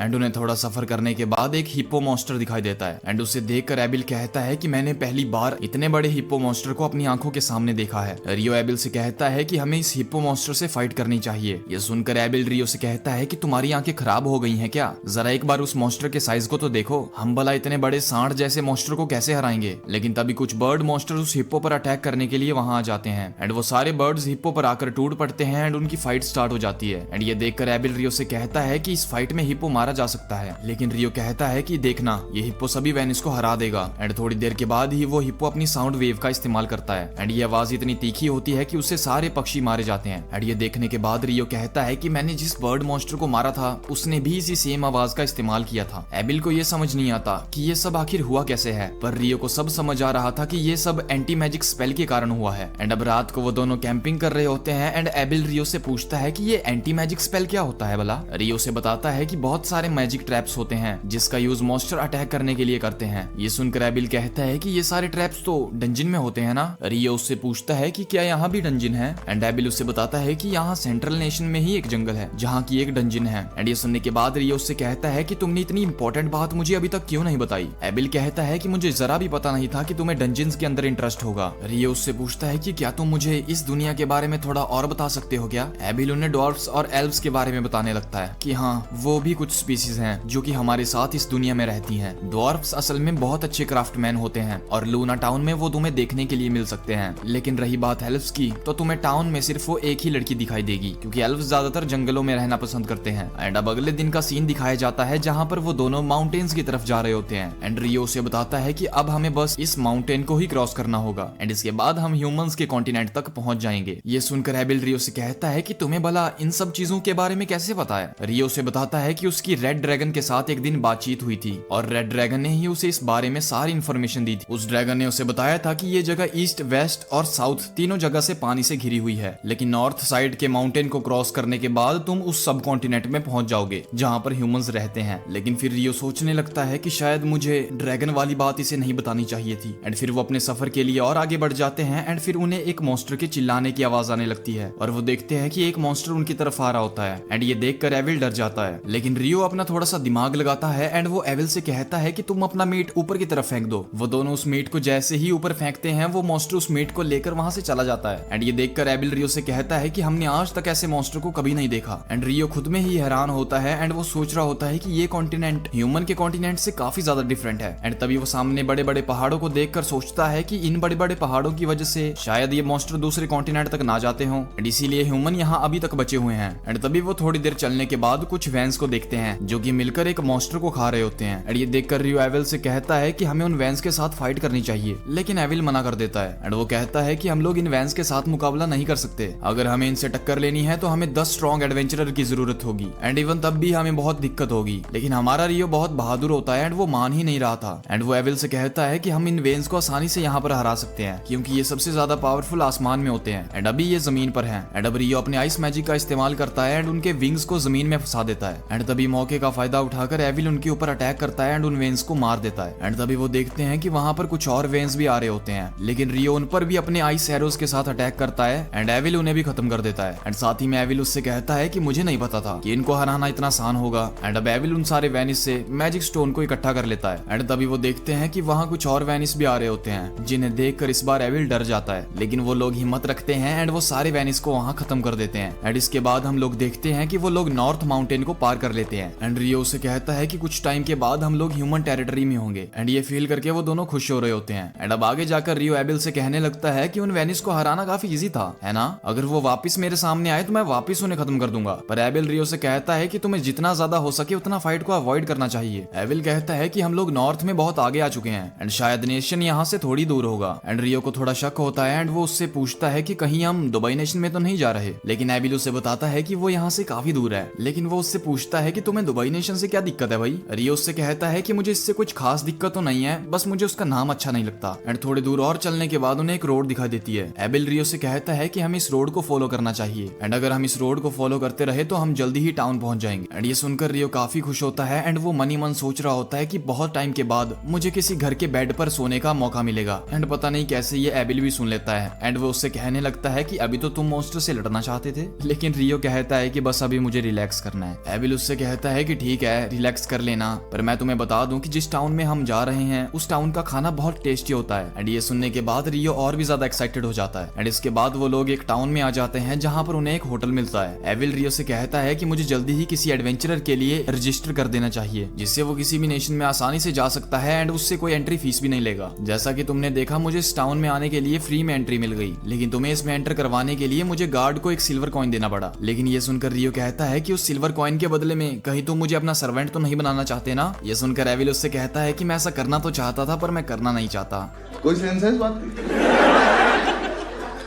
एंड उन्हें थोड़ा सफर करने के बाद एक हिप्पो मॉन्स्टर दिखाई देता है एंड उसे देखकर एबिल कहता है कि मैंने पहली बार इतने बड़े हिप्पो मॉन्स्टर को अपनी आंखों के सामने देखा है। रियो एबिल से कहता है कि हमें इस हिप्पो मॉन्स्टर से फाइट करनी चाहिए। ये सुनकर एबिल रियो से कहता है कि तुम्हारी आंखें खराब हो गई हैं क्या? जरा एक बार उस मॉन्स्टर के साइज को तो देखो, हम भला इतने बड़े सांड जैसे मॉन्स्टर को कैसे हराएंगे? लेकिन तभी कुछ बर्ड मॉन्स्टर उस हिप्पो पर अटैक करने के लिए वहां आ जाते हैं एंड वो सारे बर्ड्स हिप्पो पर आकर टूट पड़ते हैं एंड उनकी फाइट स्टार्ट हो जाती है। एंड ये देखकर एबिल रियो से कहता है कि इस फाइट में हिप्पो मारा जा सकता है, लेकिन रियो कहता है कि देखना ये हिप्पो सभी वेनिस को हरा देगा। एंड थोड़ी देर के बाद ही वो हिप्पो अपनी साउंड वेव का इस्तेमाल करता है एंड ये आवाज इतनी तीखी होती है कि उससे सारे पक्षी मारे जाते हैं। एंड ये देखने के बाद रियो कहता है कि मैंने जिस बर्ड मॉन्स्टर को मारा था उसने भी इसी सेम आवाज का इस्तेमाल किया था। एबिल को ये समझ नहीं आता कि ये सब आखिर हुआ कैसे है, पर रियो को सब समझ आ रहा था कि ये सब एंटी मैजिक स्पेल के कारण हुआ है। एंड अब रात को वो दोनों कैंपिंग कर रहे होते हैं एंड एबिल रियो से पूछता है कि ये एंटी मैजिक स्पेल क्या होता है भला? रियो से बताता है कि बहुत सारे मैजिक ट्रैप्स होते हैं जिसका यूज मॉन्स्टर अटैक करने के लिए करते हैं। ये सुनकर एबिल कहता है कि ये सारे ट्रैप्स तो डंजिन में होते हैं ना? रियो उससे पूछता है कि क्या यहाँ भी डंजिन है? एंड एबिल उससे बताता है कि यहाँ सेंट्रल नेशन में ही एक जंगल है जहाँ की एक डंजिन है। एंड ये सुनने के बाद रियो उससे कहता है कि तुमने इतनी इंपॉर्टेंट बात मुझे अभी तक क्यों नहीं बताई? एबिल कहता है कि मुझे जरा भी पता नहीं था कि तुम्हें डंजिन्स के अंदर इंटरेस्ट होगा। रियो उससे पूछता है कि क्या तुम मुझे इस दुनिया के बारे में थोड़ा और बता सकते हो क्या? एबिल उन्हें ड्वार्फ्स और एल्व्स के बारे में बताने लगता है कि हाँ वो भी कुछ स्पीसीज हैं जो कि हमारे साथ इस दुनिया में रहती हैं। ड्वार्फ्स असल में बहुत अच्छे क्राफ्टमैन होते हैं और लूना टाउन में वो तुम्हें देखने के लिए मिल सकते हैं, लेकिन रही बात एल्व्स की तो तुम्हें टाउन में सिर्फ वो एक ही लड़की दिखाई देगी क्योंकि एल्व्स ज्यादातर जंगलों में रहना पसंद करते हैं। एंड अब अगले दिन का सीन दिखाया जाता है जहाँ पर वो दोनों माउंटेन्स की तरफ जा रहे होते हैं एंड रियो से बताता है कि अब हमें बस इस माउंटेन को ही क्रॉस करना होगा एंड इसके बाद हम ह्यूमंस के कॉन्टिनेंट तक पहुंच जाएंगे। ये सुनकर एबिल रियो से कहता है कि तुम्हें भला इन सब चीजों के बारे में कैसे पता है? रियो से बताता है कि उसकी रेड ड्रैगन के साथ एक दिन बातचीत हुई थी और रेड ड्रैगन ने ही उसे इस बारे में सारी इन्फॉर्मेशन दी थी। उस ड्रैगन ने उसे बताया था कि ये जगह ईस्ट, वेस्ट और साउथ तीनों जगह से पानी से घिरी हुई है, लेकिन नॉर्थ साइड के माउंटेन को क्रॉस करने के बाद तुम उस सब कॉन्टिनेंट में पहुंच जाओगे जहाँ पर ह्यूमंस रहते हैं। लेकिन फिर रियो सोचने लगता है कि शायद मुझे ड्रैगन वाली बात इसे नहीं बतानी चाहिए थी। एंड फिर वो अपने सफर के लिए और आगे बढ़ जाते हैं एंड फिर उन्हें एक मॉन्स्टर के चिल्लाने की आवाज आने लगती है और वो देखते हैं कि एक मॉन्स्टर उनकी तरफ आ रहा होता है एंड ये देखकर एविल डर जाता है। लेकिन रियो अपना थोड़ा सा दिमाग लगाता है एंड वो एविल से कहता है कि तुम अपना मीट ऊपर की तरफ फेंक दो। वो दोनों उस मीट को जैसे ही ऊपर फेंकते हैं वो मॉन्स्टर उस मीट को लेकर वहां से चला जाता है। एंड ये देखकर एविल रियो से कहता है कि हमने आज तक ऐसे मॉन्स्टर को कभी नहीं देखा। एंड रियो खुद में ही हैरान होता है एंड वो सोच रहा होता है कि ये कॉन्टिनेंट ह्यूमन के कॉन्टिनेंट से काफी ज्यादा डिफरेंट है। एंड तभी वो सामने बड़े बड़े पहाड़ों को देखकर सोचता है कि इन बड़े बड़े पहाड़ों की वजह से शायद ये मॉन्स्टर दूसरे कॉन्टिनेंट तक ना जाते हों एंड इसीलिए ह्यूमन यहाँ अभी तक बचे हुए हैं। एंड तभी वो थोड़ी देर चलने के बाद कुछ वैंस को देखते हैं जो कि मिलकर एक मॉन्स्टर को खा रहे होते हैं। एंड ये देखकर रियो एविल से कहता है कि हमें उन वैंस के साथ फाइट करनी चाहिए, लेकिन एविल मना कर देता है एंड वो कहता है कि हम लोग इन वैंस के साथ मुकाबला नहीं कर सकते। अगर हमें इनसे टक्कर लेनी है तो हमें 10 स्ट्रॉन्ग एडवेंचरर की जरूरत होगी एंड इवन तब भी हमें बहुत दिक्कत होगी। लेकिन हमारा रियो बहुत बहादुर होता है एंड वो मान ही नहीं रहा था। एंड वो एविल से कहता है कि हम इन वेंस को आसानी से यहाँ पर हरा सकते हैं क्योंकि ये सबसे ज्यादा पावरफुल आसमान में होते हैं एंड अभी ये जमीन पर हैं। एंड अब रियो अपने आइस मैजिक का इस्तेमाल करता है एंड उनके विंग्स को जमीन में फंसा देता है। एंड तभी मौके का फायदा उठाकर एविल उनके ऊपर अटैक करता है एंड उन वेंस को मार देता है। एंड तभी वो देखते हैं कि वहां पर कुछ और वेंस भी आ रहे होते हैं, लेकिन रियो उन पर भी अपने आइस एरोज के साथ अटैक करता है एंड एविल उन्हें भी खत्म कर देता है। एंड साथ ही में एविल उससे कहता है कि मुझे नहीं पता था कि इनको हराना इतना आसान होगा। एंड अब एविल उन सारे वेनिस से मैजिक स्टोन को इकट्ठा कर लेता है। एंड तभी वो देखते हैं कि वहां कुछ और वेनिस भी आ रहे होते हैं जिन्हें देखकर इस बार एविल डर जाता है, लेकिन वो लोग हिम्मत रखते हैं एंड वो सारे वेनिस को वहां खत्म कर देते हैं। एंड इसके बाद हम लोग देखते हैं कि वो लोग नॉर्थ माउंटेन को पार कर लेते हैं। एंड रियो उसे कहता है कि कुछ टाइम के बाद हम लोग ह्यूमन टेरिटरी में होंगे एंड ये फील करके वो दोनों खुश हो रहे होते हैं। एंड अब आगे जाकर रियो एबिल से कहने लगता है कि उन वेनिस को हराना काफी इजी था, है ना? अगर वो वापस मेरे सामने आए तो मैं वापस उन्हें खत्म कर दूंगा। पर एबिल रियो से कहता है कि तुम्हें जितना ज्यादा हो सके उतना फाइट को अवॉइड करना चाहिए। एबिल कहता है कि हम लोग नॉर्थ में बहुत आगे आ चुके हैं एंड शायद नेशन यहाँ से थोड़ी दूर होगा। एंड रियो को थोड़ा शक होता है एंड वो उससे पूछता है कि कहीं हम दुबई नेशन में तो नहीं जा रहे, लेकिन एबिल उसे बताता है कि वो यहाँ से काफी दूर है। लेकिन वो उससे पूछता है कि तुम्हें दुबई नेशन से क्या दिक्कत है भाई? रियो उससे कहता है कि मुझे इससे कुछ खास दिक्कत तो नहीं है, बस मुझे उसका नाम अच्छा नहीं लगता। एंड थोड़ी दूर और चलने के बाद उन्हें एक रोड दिखाई देती है। एबिल रियो से कहता है कि हमें इस रोड को फॉलो करना चाहिए एंड अगर हम इस रोड को फॉलो करते रहे तो हम जल्दी ही टाउन पहुंच जाएंगे। एंड ये सुनकर रियो काफी खुश होता है एंड वो मनी मन सोच रहा होता है कि बहुत टाइम के बाद मुझे किसी घर के बेड पर सोने का मौका मिलेगा। एंड पता नहीं कैसे ये एबिल भी सुन लेता है एंड वो उससे कहने लगता है कि अभी तो तुम मॉन्स्टर से से लड़ना चाहते थे, लेकिन रियो कहता है कि बस अभी मुझे रिलैक्स करना है। एविल उससे कहता है कि ठीक है रिलैक्स कर लेना, पर मैं तुम्हें बता दूं कि जिस टाउन में हम जा रहे हैं उस टाउन का खाना बहुत टेस्टी होता है। एंड ये सुनने के बाद रियो और भी ज्यादा एक्साइटेड हो जाता है। एंड इसके बाद वो लोग एक टाउन में आ जाते हैं जहाँ पर उन्हें एक होटल मिलता है। एविल रियो से कहता है कि मुझे जल्दी ही किसी एडवेंचरर के लिए रजिस्टर कर देना चाहिए, जिससे वो किसी भी नेशन में आसानी से जा सकता है एंड उससे कोई एंट्री फीस भी नहीं लेगा। जैसा कि तुमने देखा मुझे इस टाउन में आने के लिए फ्री में एंट्री मिल गई, लेकिन तुम्हें इसमें एंटर करवाने के लिए मुझे गार्ड को एक सिल्वर कॉइन देना पड़ा। लेकिन ये सुनकर रियो कहता है कि उस सिल्वर कॉइन के बदले में कहीं तुम मुझे अपना सर्वेंट तो नहीं बनाना चाहते ना। ये सुनकर एविल उससे कहता है कि मैं ऐसा करना तो चाहता था पर मैं करना नहीं चाहता। कोई सेंस है इस बात की?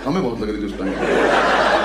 हमें बहुत लग रही थी उस टाइम।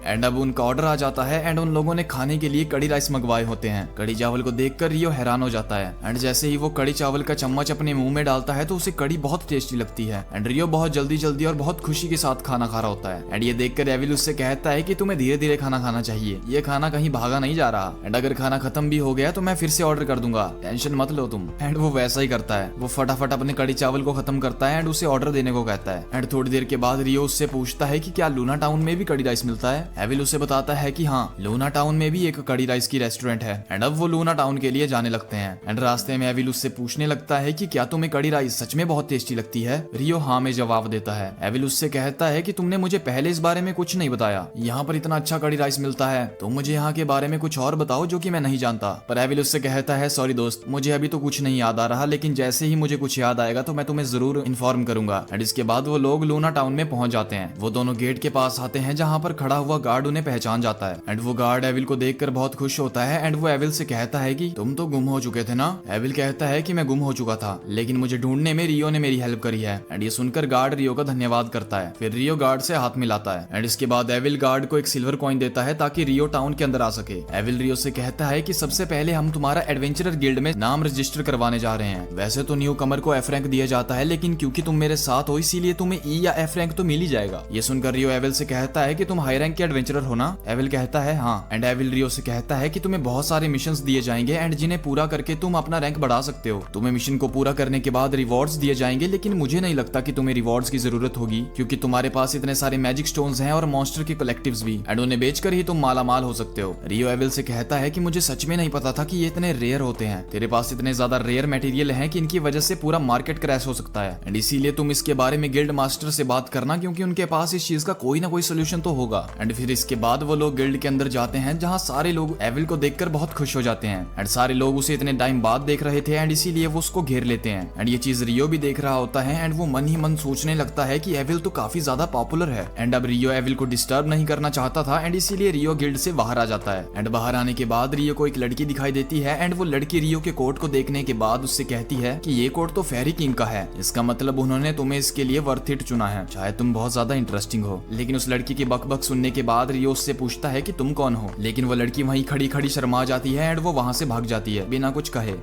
एंड अब उनका ऑर्डर आ जाता है एंड उन लोगों ने खाने के लिए कड़ी राइस मंगवाए होते हैं। कड़ी चावल को देखकर रियो हैरान हो जाता है एंड जैसे ही वो कड़ी चावल का चम्मच अपने मुंह में डालता है तो उसे कड़ी बहुत टेस्टी लगती है। एंड रियो बहुत जल्दी जल्दी और बहुत खुशी के साथ खाना खा रहा होता है। एंड ये देखकर एविल उससे कहता है कि तुम्हें धीरे धीरे खाना खाना चाहिए, ये खाना कहीं भागा नहीं जा रहा। एंड अगर खाना खत्म भी हो गया तो मैं फिर से ऑर्डर कर दूंगा, टेंशन मत लो तुम। एंड वो वैसा ही करता है, वो फटाफट अपने कड़ी चावल को खत्म करता है एंड उसे ऑर्डर देने को कहता है। एंड थोड़ी देर के बाद रियो उससे पूछता है कि क्या लूना टाउन में भी कड़ी राइस मिलता है। एविल उसे बताता है कि हाँ लूना टाउन में भी एक कड़ी राइस की रेस्टोरेंट है। एंड अब वो लूना टाउन के लिए जाने लगते हैं। एंड रास्ते में एविल उससे पूछने लगता है कि क्या तुम्हें कड़ी राइस सच में बहुत टेस्टी लगती है। रियो हाँ में जवाब देता है। एविल उससे कहता है कि तुमने मुझे पहले इस बारे में कुछ नहीं बताया, यहाँ पर इतना अच्छा कड़ी राइस मिलता है, तो मुझे यहाँ के बारे में कुछ और बताओ जो कि मैं नहीं जानता। पर एविल उससे कहता है सॉरी दोस्त, मुझे अभी तो कुछ नहीं याद आ रहा, लेकिन जैसे ही मुझे कुछ याद आएगा तो मैं तुम्हें जरूर इन्फॉर्म करूंगा। एंड इसके बाद वो लोग लूना टाउन में पहुंच जाते हैं। वो दोनों गेट के पास आते हैं जहाँ पर खड़ा हुआ गार्ड उन्हें पहचान जाता है। एंड वो गार्ड एविल को देखकर बहुत खुश होता है एंड वो एविल से कहता है कि तुम तो गुम हो चुके थे ना। एविल कहता है कि मैं गुम हो चुका था, लेकिन मुझे ढूंढने में रियो ने मेरी हेल्प करी है। एंड ये सुनकर गार्ड रियो का धन्यवाद करता है। फिर रियो गार्ड से हाथ मिलाता है एंड इसके बाद एविल गार्ड को एक सिल्वर कॉइन देता है ताकि रियो टाउन के अंदर आ सके। एविल रियो से कहता है कि सबसे पहले हम तुम्हारा एडवेंचरर गिल्ड में नाम रजिस्टर करवाने जा रहे हैं। वैसे तो न्यू कमर को एफ रैंक दिया जाता है, लेकिन क्योंकि तुम मेरे साथ हो इसीलिए तुम्हें ई या एफ रैंक तो मिल ही जाएगा। ये सुनकर रियो एविल से कहता है कि तुम हाई रैंक के एडवेंचरर हो ना। एविल कहता है हाँ। एंड एविल रियो से कहता है कि तुम्हें बहुत सारे मिशंस दिए जाएंगे एंड जिन्हें पूरा करके तुम अपना रैंक बढ़ा सकते हो। तुम्हें मिशन को पूरा करने के बाद रिवॉर्ड्स दिए जाएंगे, लेकिन मुझे नहीं लगता कि तुम्हें रिवॉर्ड्स की जरूरत होगी, क्योंकि तुम्हारे पास इतने सारे मैजिक स्टोन्स हैं और मॉन्स्टर के कलेक्टिव्स भी, एंड उन्हें बेचकर ही तुम माला माल हो सकते हो। रियो एविल से कहता है कि मुझे सच में नहीं पता था कि ये इतने रेयर होते हैं। तेरे पास इतने ज्यादा रेयर मटेरियल हैं कि इनकी वजह से पूरा मार्केट क्रैश हो सकता है, एंड इसीलिए तुम इसके बारे में गिल्ड मास्टर से बात करना, क्योंकि उनके पास इस चीज का कोई ना कोई सोल्यूशन तो होगा। एंड फिर इसके बाद वो लोग गिल्ड के अंदर जाते हैं जहाँ सारे लोग एविल को देखकर बहुत खुश हो जाते हैं। एंड सारे लोग उसे इतने टाइम बाद देख रहे थे एंड इसीलिए वो उसको घेर लेते हैं। एंड ये चीज रियो भी देख रहा होता है एंड वो मन ही मन सोचने लगता है कि एविल तो काफी ज्यादा पॉपुलर है। एंड अब रियो एविल को डिस्टर्ब नहीं करना चाहता था एंड इसीलिए रियो गिल्ड से बाहर आ जाता है। एंड बाहर आने के बाद रियो को एक लड़की दिखाई देती है एंड वो लड़की रियो के कोट को देखने के बाद उससे कहती है कि ये कोट तो फेरी किंग का है, इसका मतलब उन्होंने तुम्हें इसके लिए वर्थ इट चुना है, शायद तुम बहुत ज्यादा इंटरेस्टिंग हो। लेकिन उस लड़की की बक बक सुनने के बाद रियो उससे पूछता है कि तुम कौन हो, लेकिन वो लड़की वहीं खड़ी खड़ी शर्मा जाती है एंड वो वहां से भाग जाती है बिना कुछ कहे।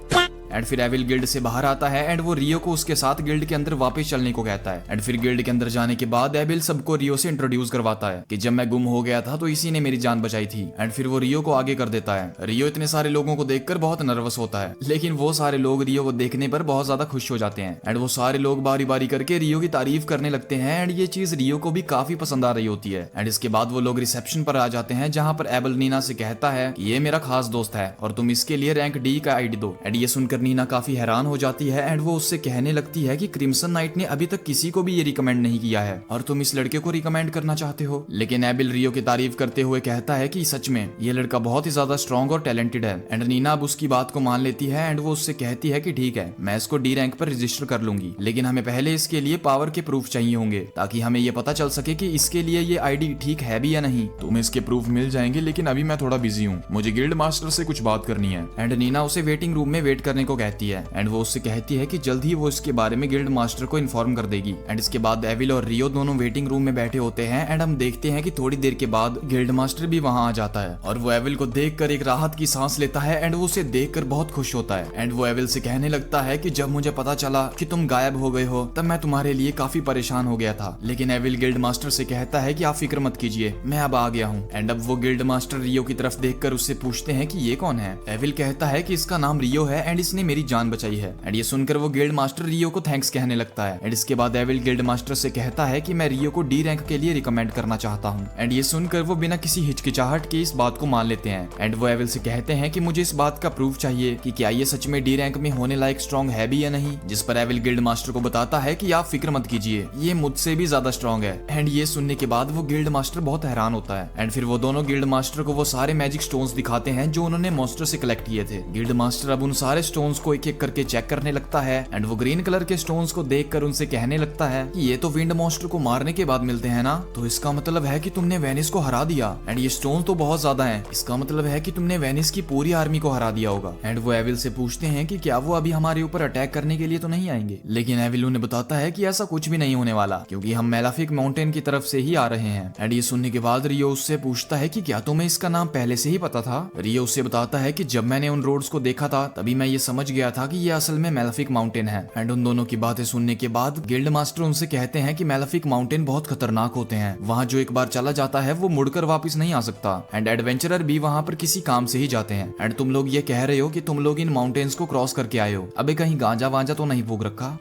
एंड फिर एविल गिल्ड से बाहर आता है एंड वो रियो को उसके साथ गिल्ड के अंदर वापस चलने को कहता है। एंड फिर गिल्ड के अंदर जाने के बाद एविल सबको रियो से इंट्रोड्यूस करवाता है कि जब मैं गुम हो गया था तो इसी ने मेरी जान बचाई थी। एंड फिर वो रियो को आगे कर देता है। रियो इतने सारे लोगों को देखकर बहुत नर्वस होता है, लेकिन वो सारे लोग रियो को देखने पर बहुत ज्यादा खुश हो जाते हैं एंड वो सारे लोग बारी बारी करके रियो की तारीफ करने लगते हैं एंड ये चीज रियो को भी काफी पसंद आ रही होती है। एंड इसके बाद वो लोग रिसेप्शन पर आ जाते हैं जहाँ पर एबल नीना से कहता है कि ये मेरा खास दोस्त है और तुम इसके लिए रैंक डी का आईडी दो। एंड ये सुनकर नीना काफी हैरान हो जाती है एंड वो उससे कहने लगती है कि क्रिम्सन नाइट ने अभी तक किसी को भी ये रिकमेंड नहीं किया है और तुम इस लड़के को रिकमेंड करना चाहते हो। लेकिन एबिल रियो की तारीफ करते हुए कहता है कि सच में ये लड़का बहुत ही ज्यादा स्ट्रॉन्ग और टैलेंटेड है। एंड नीना अब उसकी बात को मान लेती है एंड वो उससे कहती है कि ठीक है मैं इसको डी रैंक पर रजिस्टर कर लूंगी, लेकिन हमें पहले इसके लिए पावर के प्रूफ चाहिए होंगे ताकि हमें ये पता चल सके कि इसके लिए ये आईडी ठीक है भी या नहीं। तुम्हें इसके प्रूफ मिल जाएंगे, लेकिन अभी मैं थोड़ा बिजी हूँ, मुझे गिल्ड मास्टर से कुछ बात करनी है। एंड नीना उसे वेटिंग रूम में वेट करने को कहती है एंड वो उससे कहती है कि जल्द ही वो इसके बारे में गिल्ड मास्टर को इन्फॉर्म कर देगी। एंड इसके बाद एविल और रियो दोनों वेटिंग रूम में बैठे होते हैं एंड हम देखते हैं कि थोड़ी देर के बाद गिल्ड मास्टर भी वहां आ जाता है और वो एविल को देखकर एक राहत की सांस लेता है एंड वो उसे देखकर बहुत खुश होता है। एंड वो एविल से कहने लगता है कि जब मुझे पता चला कि तुम गायब हो गए हो तब मैं तुम्हारे लिए काफी परेशान हो गया था, लेकिन एविल गिल्ड मास्टर से कहता है कि आप फिक्र मत कीजिए, मैं अब आ गया हूँ। एंड अब वो गिल्ड मास्टर रियो की तरफ देखकर उससे पूछते हैं कि ये कौन है। एविल कहता है कि इसका नाम रियो है एंड इसने जिसने मेरी जान बचाई है। एंड ये सुनकर वो गिल्ड मास्टर रियो को थैंक्स कहने लगता है। एंड इसके बाद एविल गिल्ड मास्टर से कहता है कि मैं रियो को डी रैंक के लिए रिकमेंड करना चाहता हूँ। एंड ये सुनकर वो बिना किसी हिचकिचाहट के इस बात को मान लेते हैं। एंड वो एविल से कहते हैं कि मुझे इस बात का प्रूफ चाहिए कि क्या ये सच में डी रैंक में होने लायक स्ट्रॉन्ग है भी या नहीं। जिस पर एविल गिल्ड मास्टर को बताता है कि आप फिक्र मत कीजिए, ये मुझसे भी ज्यादा स्ट्रॉन्ग है। एंड ये सुनने के बाद वो गिल्ड मास्टर बहुत हैरान होता है। एंड फिर वो दोनों गिल्ड मास्टर को वो सारे मैजिक स्टोन्स दिखाते हैं जो उन्होंने मॉन्स्टर से कलेक्ट किए थे। गिल्ड मास्टर अब उन सारे स्टोन्स को एक एक करके चेक करने लगता है। एंड वो ग्रीन कलर के स्टोन्स को देखकर उनसे कहने लगता है कि ये तो विंड मॉन्स्टर को मारने के बाद मिलते हैं ना, तो इसका मतलब है कि तुमने वेनिस को हरा दिया। एंड ये स्टोन तो बहुत ज्यादा हैं, इसका मतलब है कि तुमने वेनिस की पूरी आर्मी को हरा दिया होगा। एंड वो एविल से पूछते हैं कि क्या वो अभी हमारे ऊपर अटैक करने के लिए तो नहीं आएंगे। लेकिन एविल उन्हें बताता है कि ऐसा कुछ भी नहीं होने वाला, क्योंकि हम मेलाफिक माउंटेन की तरफ से ही आ रहे हैं। एंड ये सुनने के बाद रियो उससे पूछता है कि क्या तुम्हें इसका नाम पहले से ही पता था। रियो उससे बताता है कि जब मैंने उन रोड्स को देखा था तभी मैं ये समझ गया था कि ये असल में मेलाफिक माउंटेन है। एंड उन दोनों की बातें सुनने के बाद गिल्ड मास्टर उनसे कहते हैं कि मेलाफिक माउंटेन बहुत खतरनाक होते हैं, वहाँ जो एक बार चला जाता है वो मुड़कर वापस नहीं आ सकता। एंड एडवेंचरर भी वहाँ पर किसी काम से ही जाते हैं। एंड तुम लोग ये कह रहे हो कि तुम लोग इन माउंटेन्स को क्रॉस करके आए हो, अबे कहीं गांजा वांजा तो नहीं फूक रखा।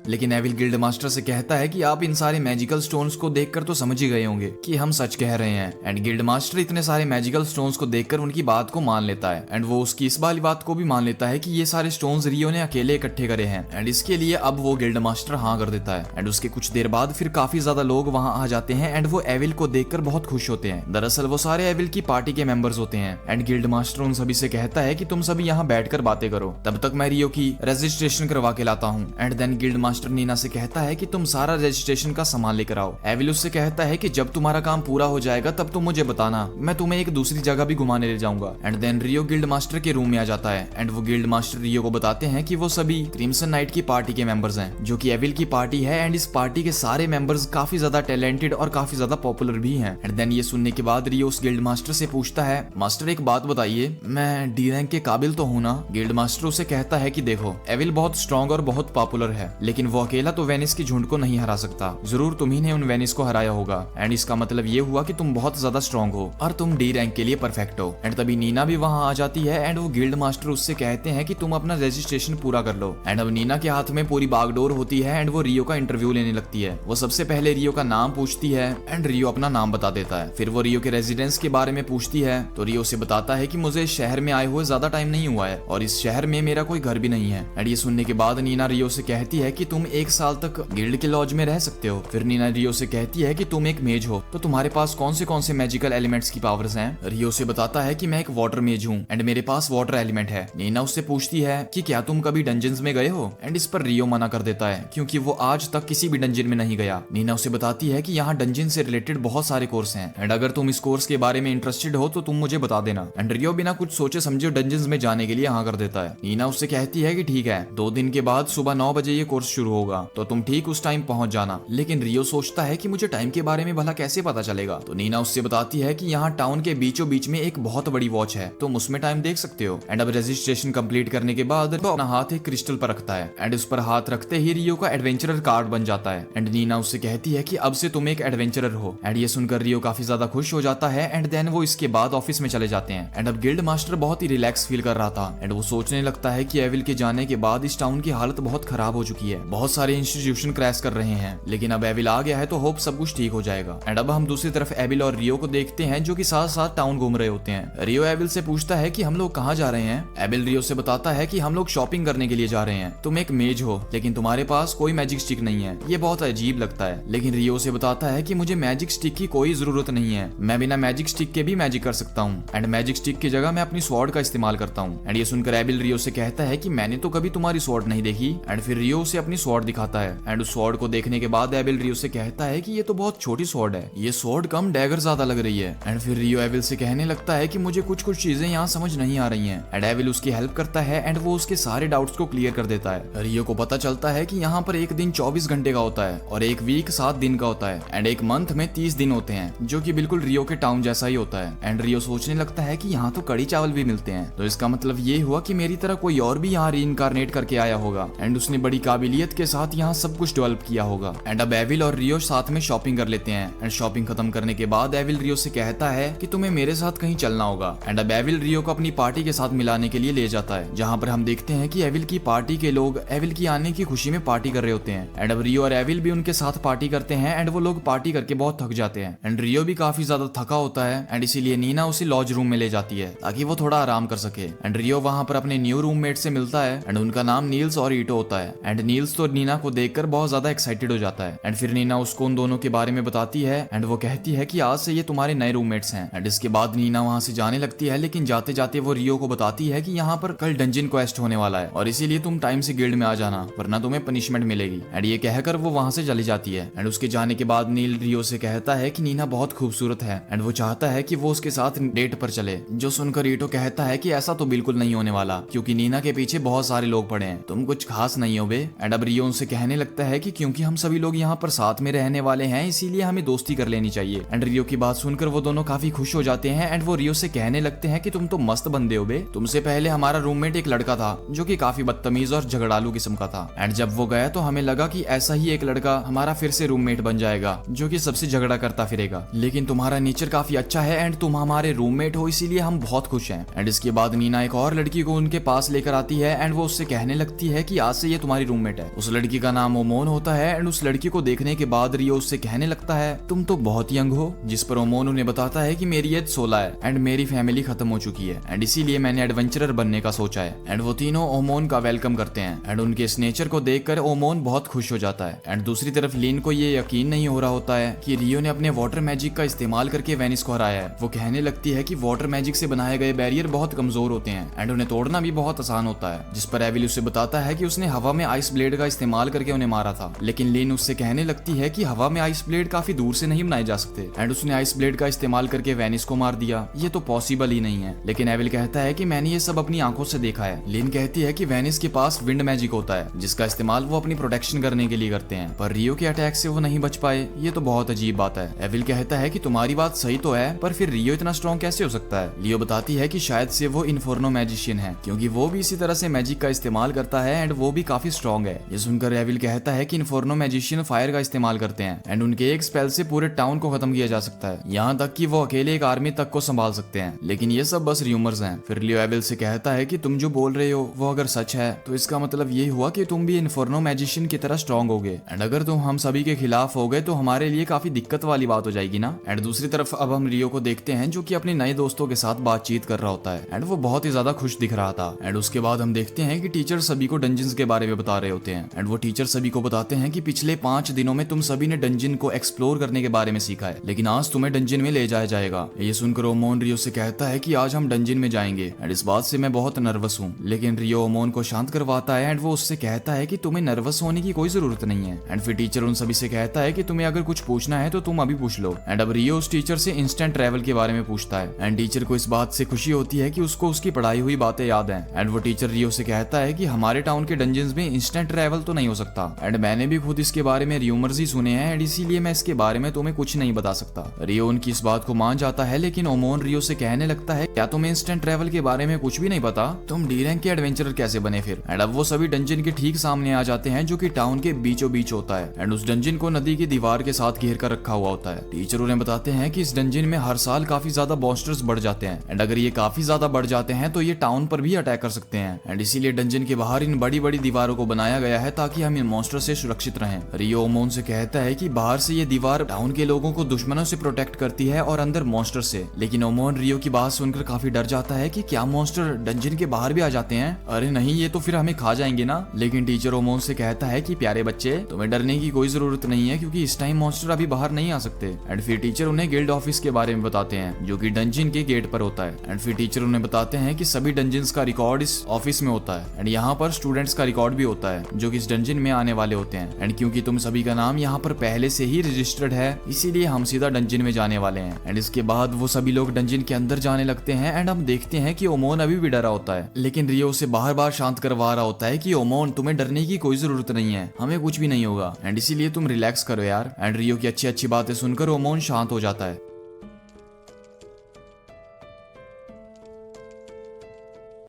लेकिन एविल गिल्ड मास्टर से कहता है कि आप इन सारे मैजिकल स्टोन्स को देखकर तो समझ ही गए होंगे कि हम सच कह रहे हैं। एंड गिल्ड मास्टर इतने सारे मैजिकल स्टोन्स को देखकर उनकी बात को मान लेता है। एंड वो उसकी इस वाली बात को भी मान लेता है कि ये सारे स्टोन्स रियो ने अकेले इकट्ठे करे हैं। एंड इसके लिए अब वो गिल्ड मास्टर हाँ कर देता है। एंड उसके कुछ देर बाद फिर काफी ज्यादा लोग वहाँ आ जाते हैं। एंड वो एविल को देखकर बहुत खुश होते हैं। दरअसल वो सारे एविल की पार्टी के मेंबर्स होते हैं। एंड गिल्ड मास्टर उन सभी से कहता है कि तुम सभी यहाँ बैठकर बातें करो, तब तक मैं रियो की रजिस्ट्रेशन करवा के लाता हूँ। And then guild master Nina से कहता है कि तुम सारा रजिस्ट्रेशन का सामान लेकर आओ। एविल उससे कहता है कि जब तुम्हारा काम पूरा हो जाएगा तब तुम मुझे बताना, मैं तुम्हें एक दूसरी जगह भी घुमाने ले जाऊंगा। And then Rio guild master के रूम में आ जाता है। एंड वो गिल्ड मास्टर रियो को बताते हैं कि वो सभी क्रिम्सन नाइट की पार्टी के मेंबर्स हैं, जो कि एविल की पार्टी है। एंड इस पार्टी के सारे मेंबर्स काफी ज्यादा टैलेंटेड और काफी ज्यादा पॉपुलर भी हैं। एंड देन ये सुनने के बाद रियो उस गिल्ड मास्टर से पूछता है, मास्टर एक बात बताइए, मैं डी रैंक के काबिल तो हूँ ना। गिल्ड मास्टर उसे कहता है कि देखो, एविल बहुत स्ट्रॉन्ग और बहुत पॉपुलर है, लेकिन वो अकेला तो वेनिस की झुंड को नहीं हरा सकता। जरूर तुम्ही ने उन वेनिस को हराया होगा। एंड इसका मतलब ये हुआ कि तुम बहुत ज्यादा स्ट्रॉन्ग हो और तुम डी रैंक के लिए परफेक्ट हो। एंड तभी नीना भी वहाँ आ जाती है। एंड वो गिल्ड मास्टर उससे कहते हैं कि तुम अपना रजिस्ट्रेशन पूरा कर लो। एंड अब नीना के हाथ में पूरी बागडोर होती है। एंड वो रियो का इंटरव्यू लेने लगती है। वो सबसे पहले रियो का नाम पूछती है। एंड रियो अपना नाम बता देता है। फिर वो रियो के रेजिडेंस के बारे में पूछती है, तो रियो से बताता है कि मुझे इस शहर में आए हुए ज्यादा टाइम नहीं हुआ है और इस शहर में मेरा कोई घर भी नहीं है। एंड ये सुनने के बाद नीना रियो से कहती है कि तुम 1 साल तक गिल्ड के लॉज में रह सकते हो। फिर नीना रियो से कहती है कि तुम एक मेज हो, तो तुम्हारे पास कौन से मैजिकल एलिमेंट्स की पावर्स हैं। रियो से बताता है कि मैं एक वाटर मेज हूँ एंड मेरे पास वाटर एलिमेंट है। नीना उससे पूछती है कि क्या तुम कभी डंजन्स में गए हो। एंड इस पर रियो मना कर देता है, क्योंकि वो आज तक किसी भी डंजन में नहीं गया। नीना उसे बताती है कि यहाँ डंजन से रिलेटेड बहुत सारे कोर्स हैं। एंड अगर तुम इस कोर्स के बारे में इंटरेस्टेड हो तो तुम मुझे बता देना। एंड रियो बिना कुछ सोचे समझे डंजन्स में जाने के लिए हाँ कर देता है। नीना उससे कहती है कि ठीक है, 2 दिन के बाद सुबह 9 बजे ये कोर्स शुरू होगा, तो तुम ठीक उस टाइम पहुंच जाना। लेकिन रियो सोचता है कि मुझे टाइम के बारे में भला कैसे पता चलेगा। तो नीना उससे बताती है कि यहाँ टाउन के बीचों बीच में एक बहुत बड़ी वॉच है, तुम उसमें टाइम देख सकते हो। एंड अब रजिस्ट्रेशन कंप्लीट करने के बाद वो अपना हाथ एक क्रिस्टल पर रखता है। एंड उस पर हाथ रखते ही रियो का एडवेंचरर कार्ड बन जाता है। एंड नीना उससे कहती है कि अब से तुम एक एडवेंचरर हो। एंड ये सुनकर रियो काफी ज्यादा खुश हो जाता है। एंड देन वो इसके बाद ऑफिस में चले जाते हैं। एंड अब गिल्ड मास्टर बहुत ही रिलैक्स फील कर रहा था। एंड वो सोचने लगता है कि एविल के जाने के बाद इस टाउन की हालत बहुत खराब हो चुकी है, बहुत सारे इंस्टीट्यूशन क्रैश कर रहे हैं, लेकिन अब एविल आ गया है तो होप सब कुछ ठीक हो जाएगा। एंड अब हम दूसरी तरफ एविल और रियो को देखते हैं, जो कि साथ साथ टाउन घूम रहे होते हैं। रियो एविल से पूछता है कि हम लोग कहाँ जा रहे हैं। एविल रियो से बताता है कि हम लोग शॉपिंग करने के लिए जा रहे हैं। तुम एक मेज हो, लेकिन तुम्हारे पास कोई मैजिक स्टिक नहीं है, ये बहुत अजीब लगता है। लेकिन रियो से बताता है कि मुझे मैजिक स्टिक की कोई जरूरत नहीं है, मैं बिना मैजिक स्टिक के भी मैजिक कर सकता हूँ। एंड मैजिक स्टिक की जगह मैं अपनी स्वॉर्ड का इस्तेमाल करता हूँ। एंड ये सुनकर एविल रियो से कहता है कि मैंने तो कभी तुम्हारी स्वॉर्ड नहीं देखी। एंड फिर रियो उसे अपनी स्वॉर्ड दिखाता है। एंड उस स्वॉर्ड को देखने के बाद एविल रियो से कहता है कि ये तो बहुत छोटी स्वॉर्ड है, ये स्वॉर्ड कम डैगर ज्यादा लग रही है। एंड फिर रियो एविल से कहने लगता है कि मुझे कुछ चीजें यहाँ समझ नहीं आ रही हैं। एंड एविल उसकी हेल्प करता है। एंड वो उसके सारे डाउट्स को क्लियर कर देता है। रियो को पता चलता है कि यहाँ पर एक दिन 24 घंटे का होता है और एक वीक 7 दिन का होता है। एंड एक मंथ में 30 दिन होते हैं, जो कि बिल्कुल रियो के टाउन जैसा ही होता है। एंड रियो सोचने लगता है कि यहाँ तो कड़ी चावल भी मिलते हैं, तो इसका मतलब ये हुआ कि मेरी तरह कोई और भी यहाँ रीइंकार्नेट करके आया होगा। एंड उसने बड़ी काबिलियत काबिलियत के साथ यहाँ सब कुछ डेवलप किया होगा। एंड अब एविल और रियो साथ में शॉपिंग कर लेते हैं। एंड शॉपिंग खत्म करने के बाद एविल रियो से कहता है कि तुम्हें मेरे साथ कहीं चलना होगा। एंड अब एविल रियो को अपनी पार्टी के साथ मिलाने के लिए ले जाता है, जहाँ पर हम देखते हैं कि एविल की पार्टी के लोग एविल की आने की खुशी में पार्टी कर रहे होते हैं। एंड अब रियो और एविल भी उनके साथ पार्टी करते हैं। एंड वो लोग पार्टी करके बहुत थक जाते हैं। एंड रियो भी काफी ज्यादा थका होता है। एंड इसीलिए नीना उसे लॉज रूम में ले जाती है ताकि वो थोड़ा आराम कर सके। एंड रियो वहाँ पर अपने न्यू रूममेट से मिलता है। एंड उनका नाम नील्स और ईटो होता है। एंड नील्स तो नीना को देखकर बहुत ज्यादा एक्साइटेड हो जाता है। एंड फिर नीना उसको उन दोनों के बारे में बताती है। एंड वो कहती है कि आज से ये तुम्हारे नए रूममेट्स हैं। एंड इसके बाद नीना वहाँ से जाने लगती है, लेकिन जाते जाते वो रियो को बताती है कि यहाँ पर कल डंजन क्वेस्ट होने वाला है और इसीलिए तुम टाइम से गिल्ड में आ जाना, वरना तुम्हें पनिशमेंट मिलेगी। एंड ये कहकर वो वहाँ से चली जाती है। एंड उसके जाने के बाद नील रियो से कहता है कि नीना बहुत खूबसूरत है एंड वो चाहता है कि वो उसके साथ डेट पर चले। जो सुनकर ईटो कहता है कि ऐसा तो बिल्कुल नहीं होने वाला, क्योंकि नीना के पीछे बहुत सारे लोग पड़े हैं, तुम कुछ खास नहीं हो बे। एंड अब रियो उनसे कहने लगता है कि क्योंकि हम सभी लोग यहाँ पर साथ में रहने वाले हैं इसीलिए हमें दोस्ती कर लेनी चाहिए। एंड रियो की बात सुनकर वो दोनों काफी खुश हो जाते हैं। एंड वो रियो से कहने लगते हैं कि तुम तो मस्त बंदे हो बे, तुमसे पहले हमारा रूममेट एक लड़का था जो कि काफी बदतमीज और झगड़ालू किस्म का था। एंड जब वो गया तो हमें लगा कि ऐसा ही एक लड़का हमारा फिर से रूममेट बन जाएगा जो कि सबसे झगड़ा करता फिरेगा, लेकिन तुम्हारा नेचर काफी अच्छा है एंड तुम हमारे रूममेट हो, इसीलिए हम बहुत खुश हैं। एंड इसके बाद नीना एक और लड़की को उनके पास लेकर आती है। एंड वो उससे कहने लगती है कि आज से ये तुम्हारी रूममेट है। उस लड़की का नाम ओमोन होता है। एंड उस लड़की को देखने के बाद रियो उससे कहने लगता है तुम तो बहुत यंग हो, जिस पर ओमोन उन्हें बताता है कि मेरी एज 16 है एंड मेरी फैमिली खत्म हो चुकी है एंड इसीलिए मैंने एडवेंचरर बनने का सोचा है। एंड वो तीनों ओमोन का वेलकम करते हैं। एंड उनके इस नेचर को देखकर ओमोन बहुत खुश हो जाता है। एंड दूसरी तरफ लीन को ये यकीन नहीं हो रहा होता है कि रियो ने अपने वाटर मैजिक का इस्तेमाल करके वेनिस को हराया है। वो कहने लगती है कि वाटर मैजिक से बनाए गए बैरियर बहुत कमजोर होते हैं एंड उन्हें तोड़ना भी बहुत आसान होता है, जिस पर एविल उसे बताता है कि उसने हवा में आइस ब्लेड का इस्तेमाल करके उन्हें मारा था। लेकिन लीन उससे कहने लगती है कि हवा में आइस ब्लेड काफी दूर से नहीं बनाए जा सकते एंड उसने आइस ब्लेड का इस्तेमाल करके वेनिस को मार दिया, ये तो पॉसिबल ही नहीं है। लेकिन एविल कहता है कि मैंने ये सब अपनी आंखों से देखा है। लीन कहती है कि वेनिस के पास विंड मैजिक होता है जिसका इस्तेमाल वो अपनी प्रोटेक्शन करने के लिए करते हैं, पर रियो के अटैक से वो नहीं बच पाए, ये तो बहुत अजीब बात है। एविल कहता है कि तुम्हारी बात सही तो है, पर फिर रियो इतना स्ट्रॉन्ग कैसे हो सकता है। लियो बताती है कि शायद से वो इन्फोर्नो मैजिशियन है, क्योंकि वो भी इसी तरह से मैजिक का इस्तेमाल करता है एंड वो भी काफी स्ट्रॉन्ग है। ये सुनकर एविल कहता है कि इन्फोर्नो मैजिशियन फायर का इस्तेमाल करते हैं एंड उनके एक स्पेल से पूरे टाउन को खत्म किया जा सकता है, यहाँ तक कि वो अकेले एक आर्मी तक को संभाल सकते हैं। लेकिन ये सब बस र्यूमर्स हैं। फिर लियो एविल से कहता है कि तुम जो बोल रहे हो वो अगर सच है तो इसका मतलब ये हुआ कि तुम भी इन्फोर्नो मैजिशियन की तरह स्ट्रॉन्ग होगे एंड अगर तुम हम सभी के खिलाफ हो गए तो हमारे लिए काफी दिक्कत वाली बात हो जाएगी ना। एंड दूसरी तरफ अब हम रियो को देखते हैं जो कि अपने नए दोस्तों के साथ बातचीत कर रहा होता है एंड वो बहुत ही ज्यादा खुश दिख रहा था। एंड उसके बाद हम देखते हैं कि टीचर सभी को डंजन्स के बारे में बता रहे होते हैं एंड वो टीचर सभी को बताते हैं कि पिछले 5 दिनों में तुम सभी ने डंजन को एक्सप्लोर करने के बारे में सीखा है, लेकिन आज तुम्हें डंजन में ले जाया जाएगा। ये सुनकर ओमोन रियो से कहता है कि आज हम डंजन में जाएंगे एंड इस बात से मैं बहुत नर्वस हूँ। लेकिन रियो ओमोन को शांत करवाता है एंड वो उससे कहता है कि तुम्हें नर्वस होने की कोई जरूरत नहीं है। एंड फिर टीचर उन सभी से कहता है कि तुम्हें अगर कुछ पूछना है तो तुम अभी पूछ लो। एंड अब रियो उस टीचर से इंस्टेंट ट्रैवल के बारे में पूछता है एंड टीचर को इस बात से खुशी होती है कि उसको उसकी पढ़ाई हुई बातें याद हैं। एंड वो टीचर रियो से कहता है कि हमारे टाउन के डंजन्स में इंस्टेंट ट्रैवल तो नहीं हो सकता एंड मैंने भी खुद इसके बारे में र्यूमर्स ही सुने हैं एंड इसीलिए मैं इसके बारे में तुम्हें कुछ नहीं बता सकता। रियो उनकी इस बात को मान जाता है, लेकिन ओमोन रियो से कहने लगता है क्या तुम्हें इंस्टेंट ट्रैवल के बारे में कुछ भी नहीं पता, तुम डी रैंक के एडवेंचरर कैसे बने फिर। एंड अब वो सभी डंजन के ठीक सामने आ जाते हैं जो कि टाउन के बीचों बीच होता है एंड उस डंजन को नदी की दीवार के साथ घेर कर रखा हुआ होता है। टीचर उन्हें बताते हैं कि इस डंजन में हर साल काफी ज्यादा मॉन्स्टर्स बढ़ जाते हैं एंड अगर ये काफी ज्यादा बढ़ जाते हैं तो ये टाउन पर भी अटैक कर सकते हैं एंड इसीलिए डंजन के बाहर इन बड़ी बड़ी दीवारों को बनाया गया है ताकि हम इन मॉन्स्टर से सुरक्षित रहें। रियो ओमोन से कहता है कि बाहर से ये दीवार टाउन के लोगों को दुश्मनों से प्रोटेक्ट करती है और अंदर मॉन्स्टर से। लेकिन ओमोन रियो की बात सुनकर काफी डर जाता है कि क्या मॉन्स्टर डंजन के बाहर भी आ जाते हैं, अरे नहीं ये तो फिर हमें खा जाएंगे ना। लेकिन टीचर ओमोन से कहता है कि प्यारे बच्चे तुम्हें डरने की कोई जरूरत नहीं है क्योंकि इस टाइम मॉन्स्टर अभी बाहर नहीं आ सकते। एंड फिर टीचर उन्हें गिल्ड ऑफिस के बारे में बताते हैं जो कि डंजन के गेट पर होता है एंड फिर टीचर उन्हें बताते हैं कि सभी डंजन्स का रिकॉर्ड इस ऑफिस में होता है एंड यहाँ पर स्टूडेंट्स का रिकॉर्ड भी होता है जो कि इस डंजन में आने वाले होते हैं एंड क्योंकि तुम सभी का नाम यहाँ पर पहले से ही रजिस्टर्ड है इसीलिए हम सीधा डंजन में जाने वाले हैं। एंड इसके बाद वो सभी लोग डंजन के अंदर जाने लगते हैं एंड हम देखते हैं कि ओमोन अभी भी डरा होता है, लेकिन रियो उसे बार बार शांत करवा रहा होता है कि ओमोन तुम्हें डरने की कोई जरूरत नहीं है, हमें कुछ भी नहीं होगा एंड इसीलिए तुम रिलैक्स करो यार। एंड रियो की अच्छी अच्छी बातें सुनकर ओमोन शांत हो जाता है।